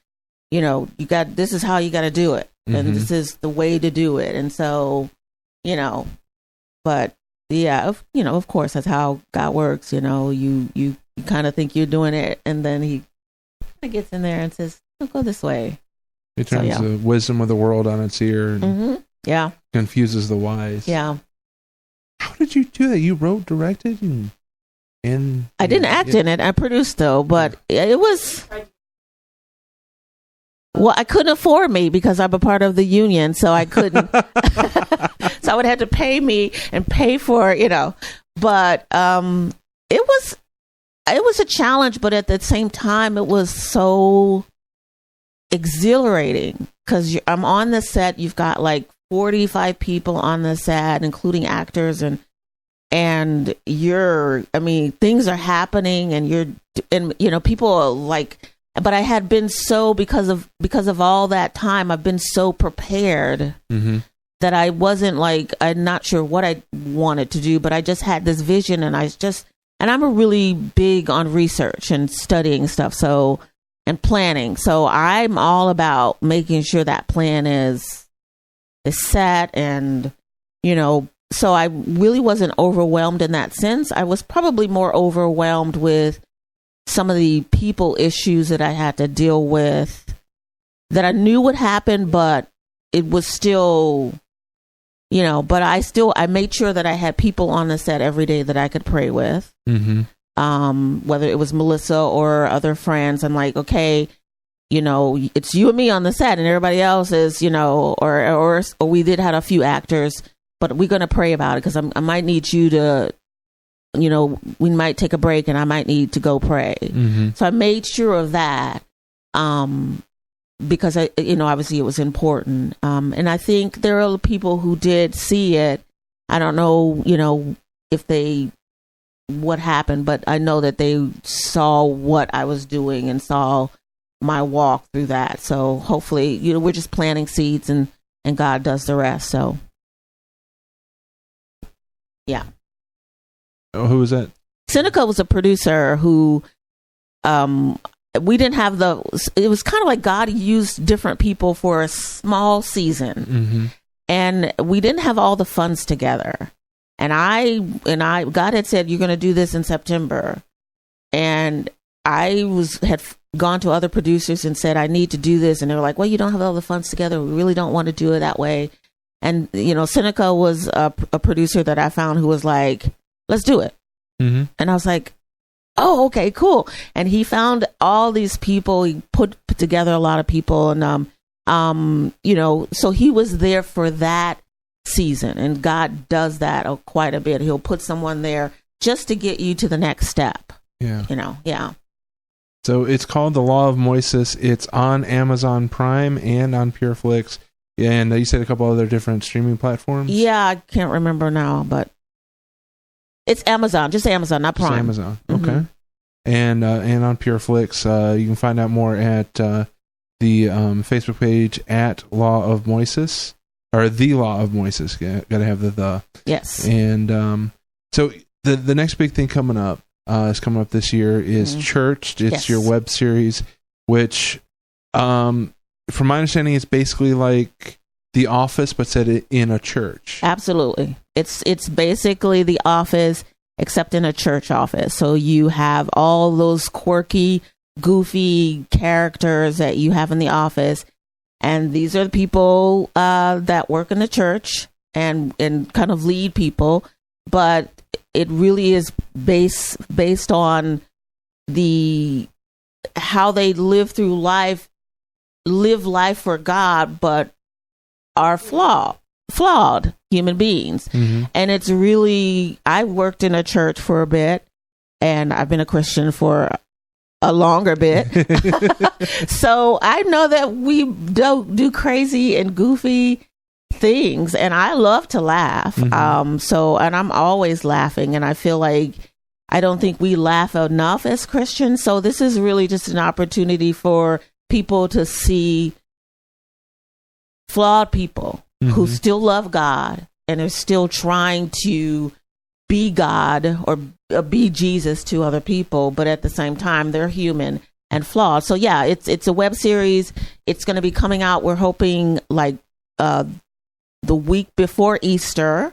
this is how you got to do it. And this is the way to do it. And so, but yeah, of course, that's how God works. You kind of think you're doing it. And then he kind of gets in there and says, oh, go this way. He turns the wisdom of the world on its ear. And confuses the wise. Yeah. How did you do that? You wrote, directed, and I didn't act in it. I produced though, but it was. Well, I couldn't afford me because I'm a part of the union, so I couldn't. So I would have to pay me and pay for, But it was a challenge, but at the same time, it was so exhilarating because I'm on the set. You've got like 45 people on the set, including actors, and and things are happening, and people are like, but I had been so, because of all that time, I've been so prepared that I wasn't like, I'm not sure what I wanted to do, but I just had this vision, and I'm a really big on research and studying stuff, and planning. So I'm all about making sure that plan is set, and, so I really wasn't overwhelmed in that sense. I was probably more overwhelmed with some of the people issues that I had to deal with, that I knew would happen, but it was still, but I made sure that I had people on the set every day that I could pray with. Whether it was Melissa or other friends. I'm like, okay, it's you and me on the set, and everybody else is, or we did have a few actors, but we're going to pray about it, because I might need you to, we might take a break, and I might need to go pray. So I made sure of that, because obviously it was important. And I think there are people who did see it. I don't know, what happened, but I know that they saw what I was doing and saw my walk through that. So hopefully, we're just planting seeds, and God does the rest. So, yeah. Oh, who was that? Seneca was a producer who, we didn't have it was kind of like God used different people for a small season, and we didn't have all the funds together. And God had said, you're going to do this in September. And I had gone to other producers and said, I need to do this. And they were like, well, you don't have all the funds together. We really don't want to do it that way. And, Seneca was a producer that I found who was like, let's do it. And I was like, oh, okay, cool. And he found all these people. He put together a lot of people. And, so he was there for that season, and God does that quite a bit. He'll put someone there just to get you to the next step. Yeah. So it's called The Law of Moises. It's on Amazon Prime and on PureFlix. Yeah, and you said a couple other different streaming platforms. Yeah, I can't remember now, but it's Amazon, just Amazon, not Prime. Just Amazon, okay. And on PureFlix, you can find out more at the Facebook page at Law of Moises. Or The Law of Moises. Got to have the. Yes. And so the next big thing coming up is coming up this year is Churched. It's your web series, which, from my understanding, is basically like The Office, but set it in a church. Absolutely. It's basically The Office, except in a church office. So you have all those quirky, goofy characters that you have in The Office. And these are the people that work in the church and kind of lead people. But it really is based on how they live life for God, but are flawed human beings. And it's really, I worked in a church for a bit, and I've been a Christian for a longer bit. So I know that we don't do crazy and goofy things, and I love to laugh. And I'm always laughing, and I feel like I don't think we laugh enough as Christians. So this is really just an opportunity for people to see flawed people who still love God and are still trying to be God or be Jesus to other people, but at the same time they're human and flawed. So yeah, it's a web series. It's going to be coming out, we're hoping, like the week before Easter,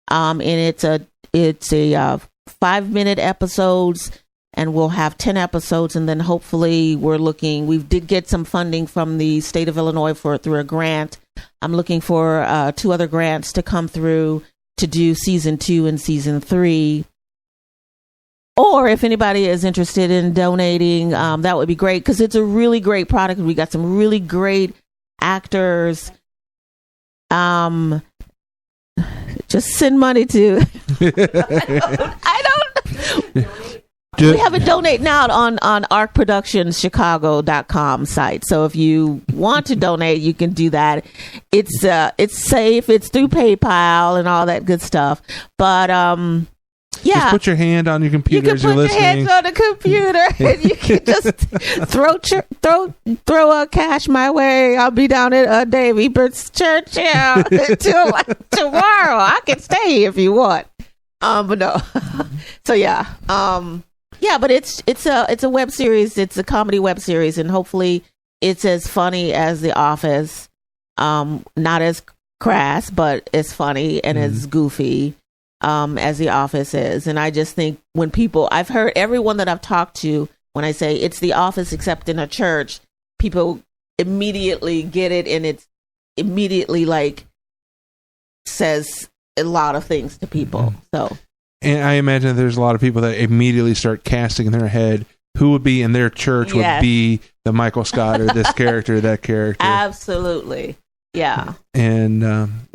and it's a 5-minute episodes, and we'll have 10 episodes, and then hopefully we did get some funding from the state of Illinois through a grant. I'm looking for 2 other grants to come through to do season 2 and season 3. Or if anybody is interested in donating, that would be great, because it's a really great product. We got some really great actors. Just send money to. I don't. We have it donate now on Ark Productions Chicago.com site. So if you want to donate, you can do that. It's safe. It's through PayPal and all that good stuff. But yeah, just put your hand on your computer as you're listening. You can put your hands on the computer and you can just throw a cash my way. I'll be down at Dave Ebert's church until tomorrow. I can stay here if you want. But no. So yeah. Yeah, but it's a web series. It's a comedy web series, and hopefully it's as funny as The Office. Not as crass, but as funny and as goofy as The Office is. And I just think I've heard everyone that I've talked to, when I say it's The Office except in a church, people immediately get it, and it's immediately like says a lot of things to people. So. And I imagine there's a lot of people that immediately start casting in their head who would be in their church would be the Michael Scott or this character, that character. Absolutely. Yeah. And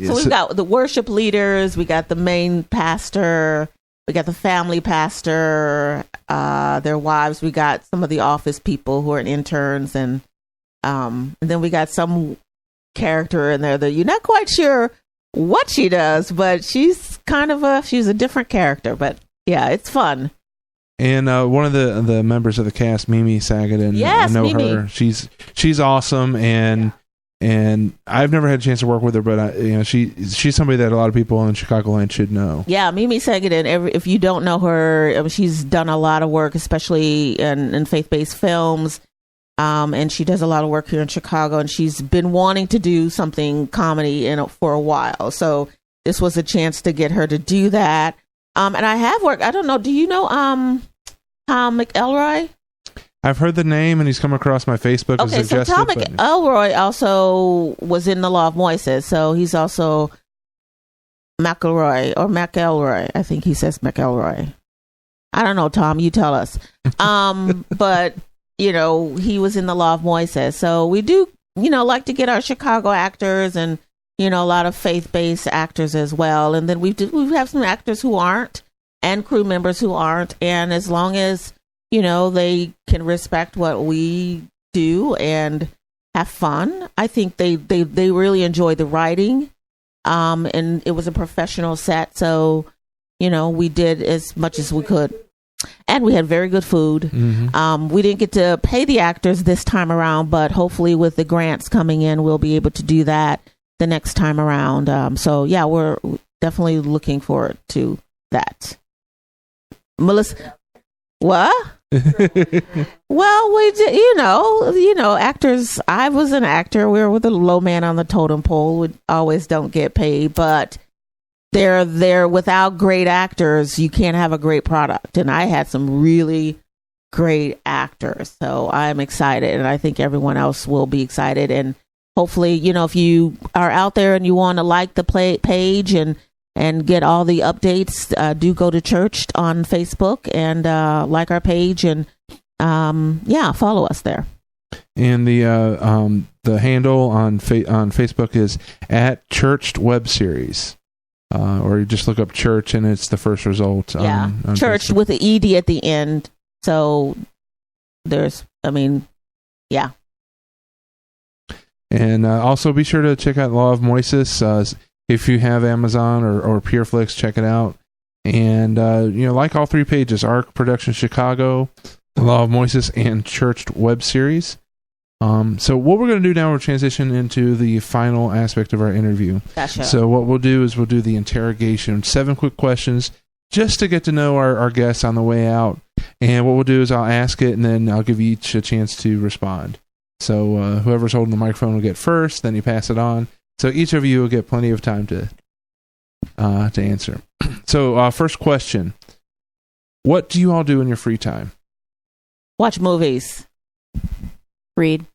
so we've got the worship leaders, we got the main pastor, we got the family pastor, their wives, we got some of the office people who are interns, and then we got some character in there that you're not quite sure what she does, but she's a different character. But yeah, it's fun. And one of the members of the cast, Mimi Sagadan, yes, I know Mimi. her. She's awesome, and I've never had a chance to work with her, but she's somebody that a lot of people in Chicagoland should know. Yeah, Mimi Sagadan. If you don't know her, she's done a lot of work, especially in faith-based films. And she does a lot of work here in Chicago, and she's been wanting to do something comedy for a while. So this was a chance to get her to do that. And I have worked. I don't know. Do you know Tom McElroy? I've heard the name, and he's come across my Facebook. Okay, so Tom McElroy also was in The Law of Moises. So he's also McElroy. I think he says McElroy. I don't know, Tom. You tell us. But. He was in The Law of Moises. So we do, like to get our Chicago actors and, a lot of faith-based actors as well. And then we have some actors who aren't, and crew members who aren't. And as long as, they can respect what we do and have fun, I think they really enjoy the writing. And it was a professional set. So, we did as much as we could. And we had very good food. Mm-hmm. We didn't get to pay the actors this time around, but hopefully with the grants coming in, we'll be able to do that the next time around. So yeah, we're definitely looking forward to that. Melissa, what? Well, we did, actors. I was an actor. We were the low man on the totem pole. We always don't get paid, but they're without great actors, you can't have a great product. And I had some really great actors, so I'm excited, and I think everyone else will be excited. And hopefully, if you are out there and you want to like the page and get all the updates, do go to church on Facebook and like our page, and follow us there. And the handle on Facebook is @ChurchedWebSeries. Or you just look up church and it's the first result. Yeah, on church Facebook. With the ED at the end. So yeah. And also be sure to check out Law of Moises. If you have Amazon or PureFlix, check it out. And, like all three pages, Ark Productions Chicago, The Law of Moises, and Churched Web Series. So what we're going to do now, we'll transition into the final aspect of our interview. Gotcha. So what we'll do is we'll do the interrogation, 7 quick questions, just to get to know our guests on the way out. And what we'll do is I'll ask it, and then I'll give you each a chance to respond. So whoever's holding the microphone will get first, then you pass it on. So each of you will get plenty of time to answer. So first question, what do you all do in your free time? Watch movies. Read.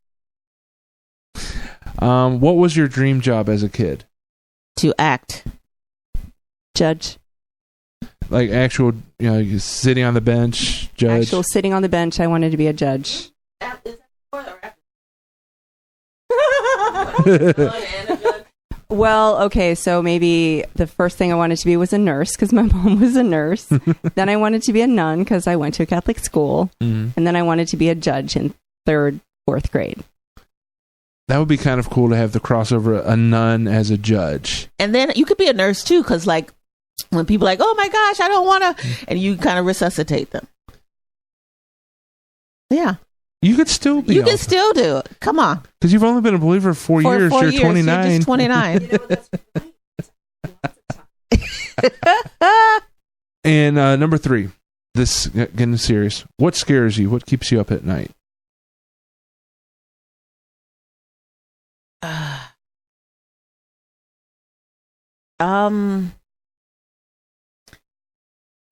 What was your dream job as a kid? To act. Judge. Like actual, sitting on the bench, judge. Actual sitting on the bench. I wanted to be a judge. Well, okay, so maybe the first thing I wanted to be was a nurse because my mom was a nurse. Then I wanted to be a nun because I went to a Catholic school. And then I wanted to be a judge in 3rd, 4th grade. That would be kind of cool to have the crossover, a nun as a judge. And then you could be a nurse too, because like when people are like, oh my gosh, I don't want to, and you kind of resuscitate them. Yeah. You could still be. You can still do it. Come on. Because you've only been a believer for 4 years. You're 29. You're just 29. And number 3, this getting serious. What scares you? What keeps you up at night?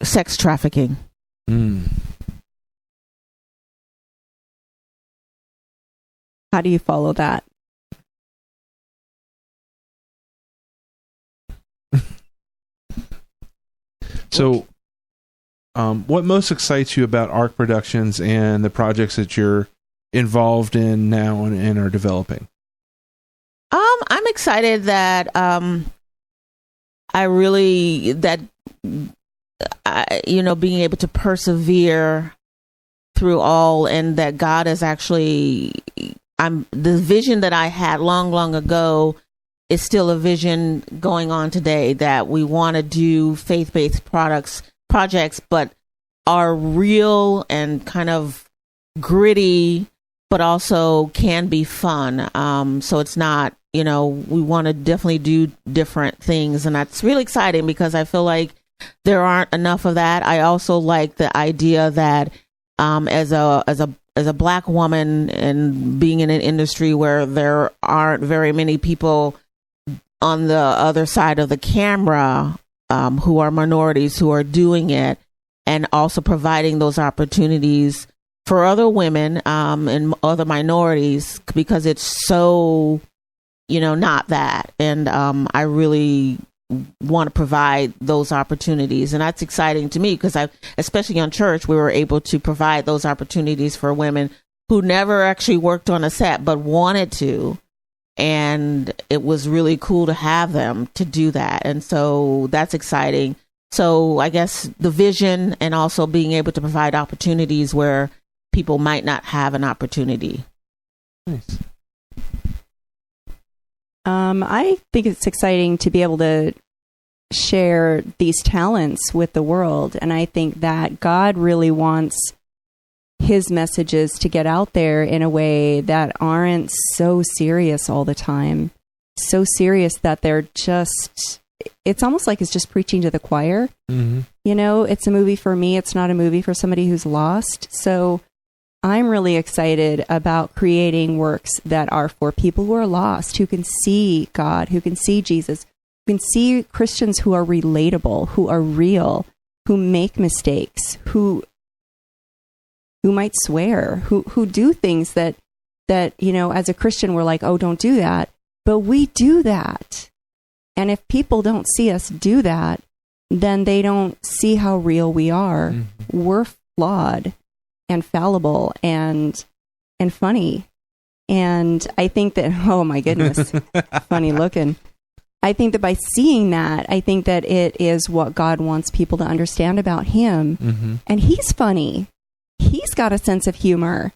Sex trafficking. How do you follow that? So, what most excites you about Ark Productions and the projects that you're involved in now and are developing? I'm excited that being able to persevere through all, and that God is actually, the vision that I had long ago is still a vision going on today, that we want to do faith-based projects, but are real and kind of gritty, but also can be fun. So it's not, we want to definitely do different things, and that's really exciting because I feel like there aren't enough of that. I also like the idea that as a Black woman and being in an industry where there aren't very many people on the other side of the camera who are minorities who are doing it, and also providing those opportunities for other women and other minorities, because it's so, not that. And I really want to provide those opportunities, and that's exciting to me because especially on church, we were able to provide those opportunities for women who never actually worked on a set but wanted to, and it was really cool to have them to do that. And so that's exciting. So I guess the vision, and also being able to provide opportunities where people might not have an opportunity. Nice. I think it's exciting to be able to share these talents with the world. And I think that God really wants his messages to get out there in a way that aren't so serious all the time. So serious that they're just, it's almost like it's just preaching to the choir. Mm-hmm. It's a movie for me. It's not a movie for somebody who's lost. So I'm really excited about creating works that are for people who are lost, who can see God, who can see Jesus, who can see Christians who are relatable, who are real, who make mistakes, who might swear, who do things that as a Christian we're like, oh, don't do that. But we do that. And if people don't see us do that, then they don't see how real we are. Mm-hmm. We're flawed and fallible and funny. And I think that, oh my goodness, funny looking. I think that by seeing that, I think that it is what God wants people to understand about him. Mm-hmm. And he's funny. He's got a sense of humor,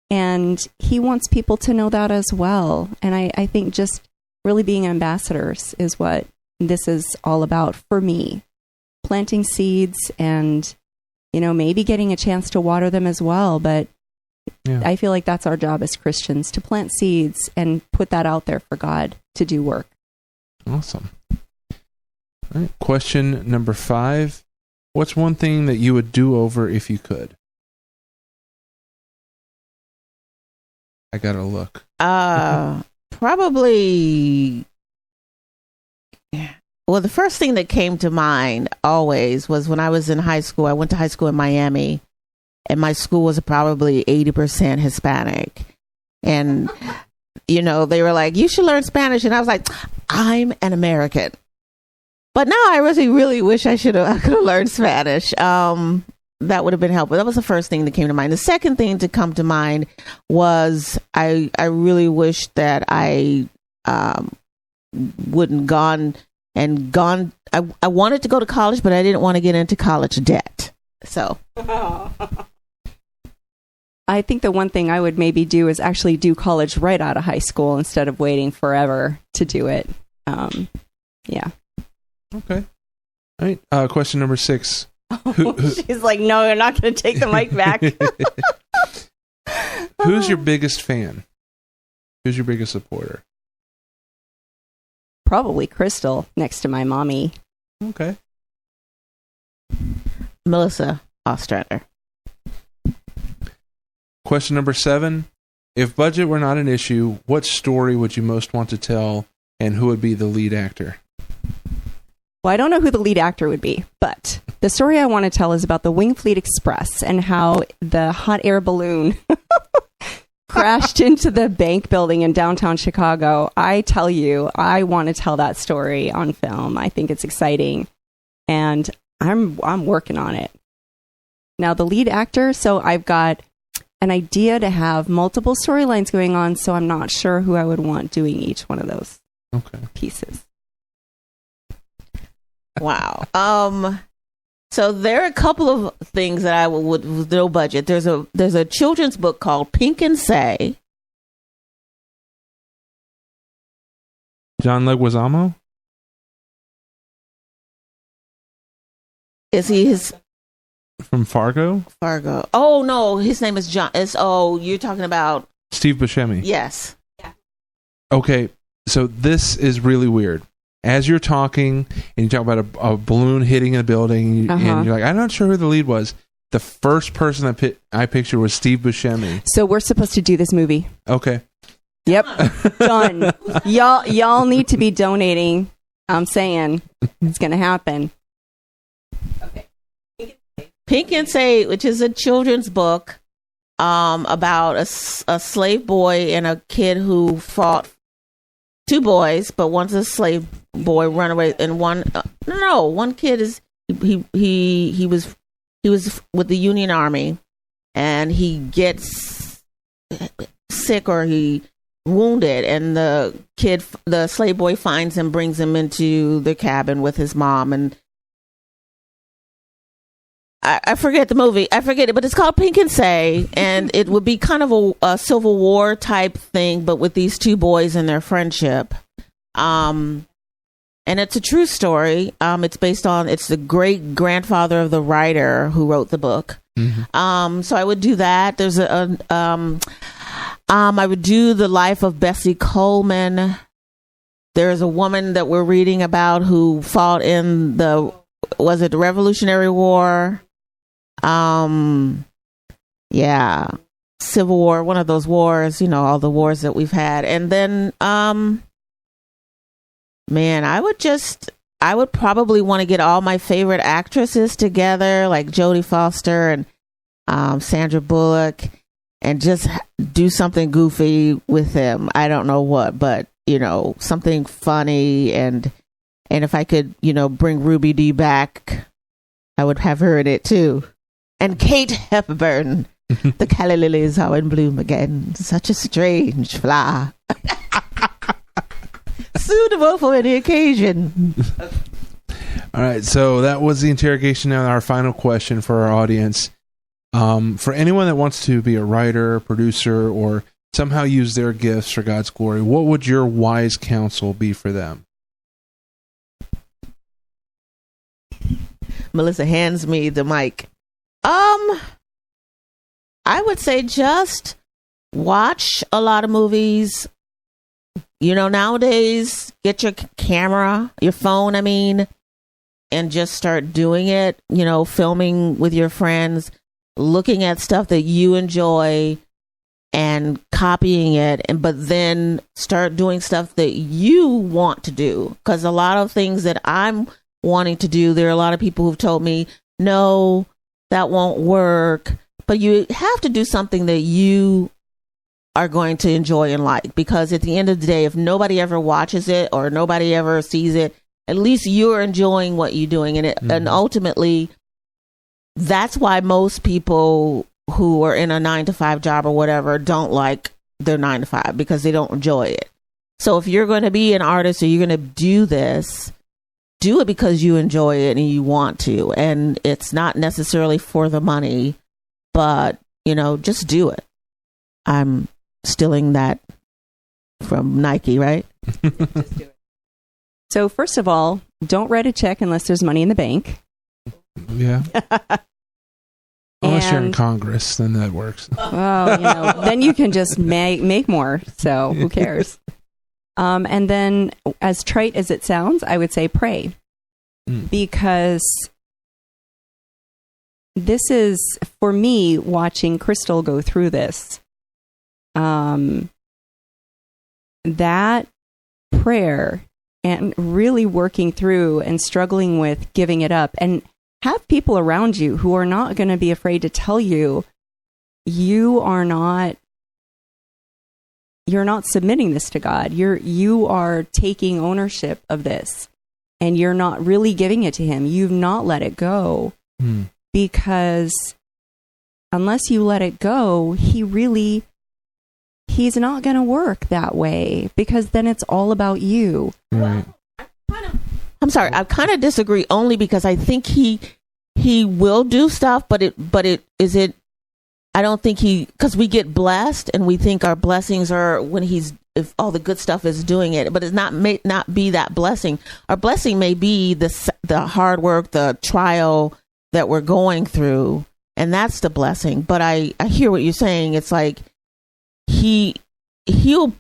and he wants people to know that as well. And I think just really being ambassadors is what this is all about for me. Planting seeds and, maybe getting a chance to water them as well. But yeah. I feel like that's our job as Christians, to plant seeds and put that out there for God to do work. Awesome. All right. Question number 5. What's one thing that you would do over if you could? I gotta look. Probably. Well, the first thing that came to mind always was when I was in high school. I went to high school in Miami, and my school was probably 80% Hispanic. And, they were like, you should learn Spanish. And I was like, I'm an American. But now I really wish I could have learned Spanish. That would have been helpful. That was the first thing that came to mind. The second thing to come to mind was I really wish that I wouldn't gone. I wanted to go to college, but I didn't want to get into college debt. So I think the one thing I would maybe do is actually do college right out of high school instead of waiting forever to do it. Yeah. Okay. All right. Question number 6. She's like, no, you're not going to take the mic back. Who's your biggest fan? Who's your biggest supporter? Probably Crystal, next to my mommy. Okay. Melissa Ostrander. Question number 7. If budget were not an issue, what story would you most want to tell, and who would be the lead actor? Well, I don't know who the lead actor would be, but the story I want to tell is about the Wingfleet Express and how the hot air balloon crashed into the bank building in downtown Chicago. I tell you, I want to tell that story on film. I think it's exciting, and I'm working on it. Now, the lead actor, so I've got an idea to have multiple storylines going on, so I'm not sure who I would want doing each one of those pieces. Wow. So there are a couple of things that I would with no budget. There's a children's book called Pink and Say. John Leguizamo? Is he his From Fargo? Fargo? Oh no, his name is John. You're talking about Steve Buscemi. yes. Okay, so this is really weird. As you're talking, and you talk about a balloon hitting a building, and you're like, I'm not sure who the lead was. The first person I pictured was Steve Buscemi. So we're supposed to do this movie. Okay. Yep. Done. Y'all need to be donating. I'm saying it's going to happen. Okay. Pink and Say, which is a children's book about a slave boy and a kid who fought. 2 boys, but one's a slave boy run away, and one kid is he was with the Union Army, and he gets sick or he wounded, and the slave boy finds him, brings him into the cabin with his mom, and I forget the movie. I forget it, but it's called Pink and Say, and it would be kind of a Civil War type thing, but with these 2 boys and their friendship. And it's a true story. It's the great grandfather of the writer who wrote the book. Mm-hmm. So I would do that. There's I would do the life of Bessie Coleman. There's a woman that we're reading about who fought in the Revolutionary War? Civil War, one of those wars, all the wars that we've had. And then, I would probably want to get all my favorite actresses together, like Jodie Foster and Sandra Bullock, and just do something goofy with them. I don't know what, but, something funny. And if I could, bring Ruby Dee back, I would have her in it too. And Kate Hepburn, the calla lilies are in bloom again. Such a strange flower. Suitable for any occasion. All right, so that was the interrogation. Now our final question for our audience. For anyone that wants to be a writer, producer, or somehow use their gifts for God's glory, what would your wise counsel be for them? Melissa hands me the mic. I would say just watch a lot of movies. Nowadays, get your camera, your phone, and just start doing it, filming with your friends, looking at stuff that you enjoy and copying it, but then start doing stuff that you want to do. Because a lot of things that I'm wanting to do, there are a lot of people who've told me, no, that won't work. But you have to do something that you are going to enjoy and like, because at the end of the day, if nobody ever watches it or nobody ever sees it, at least you're enjoying what you're doing. And ultimately, that's why most people who are in a 9-to-5 job or whatever don't like their 9-to-5, because they don't enjoy it. So if you're going to be an artist or you're going to do this, do it because you enjoy it and you want to. And it's not necessarily for the money, but, just do it. I'm stealing that from Nike, right? Just do it. So first of all, don't write a check unless there's money in the bank. Yeah. Unless you're in Congress, then that works. Well, then you can just make more. So who cares? And then, as trite as it sounds, I would say pray. Because this is, for me, watching Crystal go through this. That prayer and really working through and struggling with giving it up, and have people around you who are not going to be afraid to tell you, you're not submitting this to God. You are taking ownership of this, and you're not really giving it to Him. You've not let it go, because unless you let it go, He's not going to work that way, because then it's all about you. Right. I'm sorry. I kind of disagree, only because I think he will do stuff, but I don't think because we get blessed and we think our blessings are when if all the good stuff is doing it, but it's may not be that blessing. Our blessing may be the hard work, the trial that we're going through, and that's the blessing. But I hear what you're saying. It's like he'll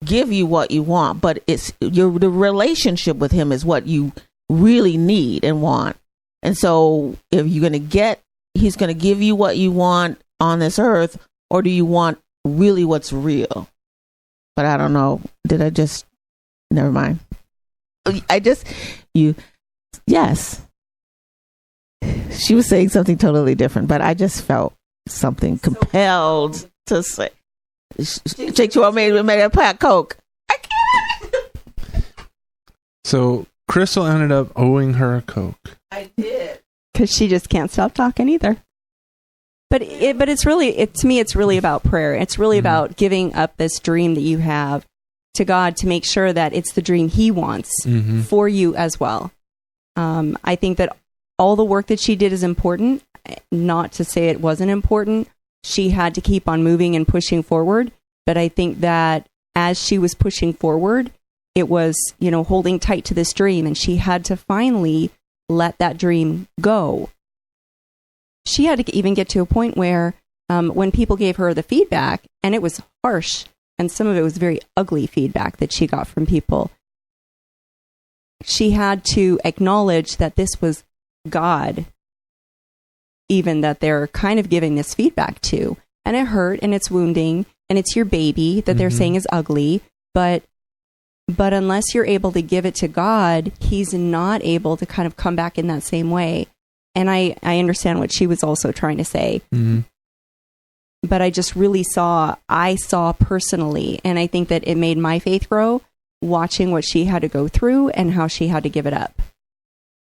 give you what you want, but it's the relationship with him is what you really need and want. And so if you're going to he's going to give you what you want on this earth, or do you want really what's real? But I don't know. Never mind. Yes. She was saying something totally different, but I just felt something compelled to say. Jake, you want me to make a pot Coke? I can't. So Crystal ended up owing her a Coke. I did. Because she just can't stop talking either. But it's really, to me, it's really about prayer. It's really about giving up this dream that you have to God to make sure that it's the dream He wants for you as well. I think that all the work that she did is important. Not to say it wasn't important. She had to keep on moving and pushing forward. But I think that as she was pushing forward, it was, holding tight to this dream, and she had to finally let that dream go. She had to even get to a point where when people gave her the feedback, and it was harsh, and some of it was very ugly feedback that she got from people, she had to acknowledge that this was God, even that they're kind of giving this feedback to. And it hurt, and it's wounding, and it's your baby that they're saying is ugly, but unless you're able to give it to God, He's not able to kind of come back in that same way. And I understand what she was also trying to say. But I just really saw personally, and I think that it made my faith grow, watching what she had to go through and how she had to give it up.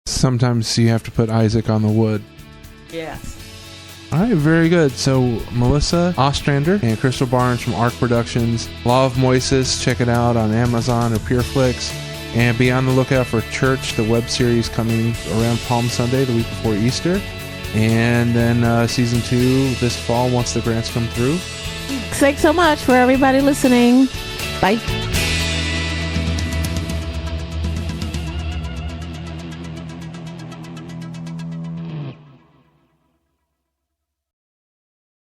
Sometimes you have to put Isaac on the wood. Yes. All right, very good. So Melissa Ostrander and Crystal Barnes from Ark Productions, Law of Moises, check it out on Amazon or PureFlix. And be on the lookout for Church, the web series coming around Palm Sunday, the week before Easter. And then season 2 this fall once the grants come through. Thanks so much for everybody listening. Bye.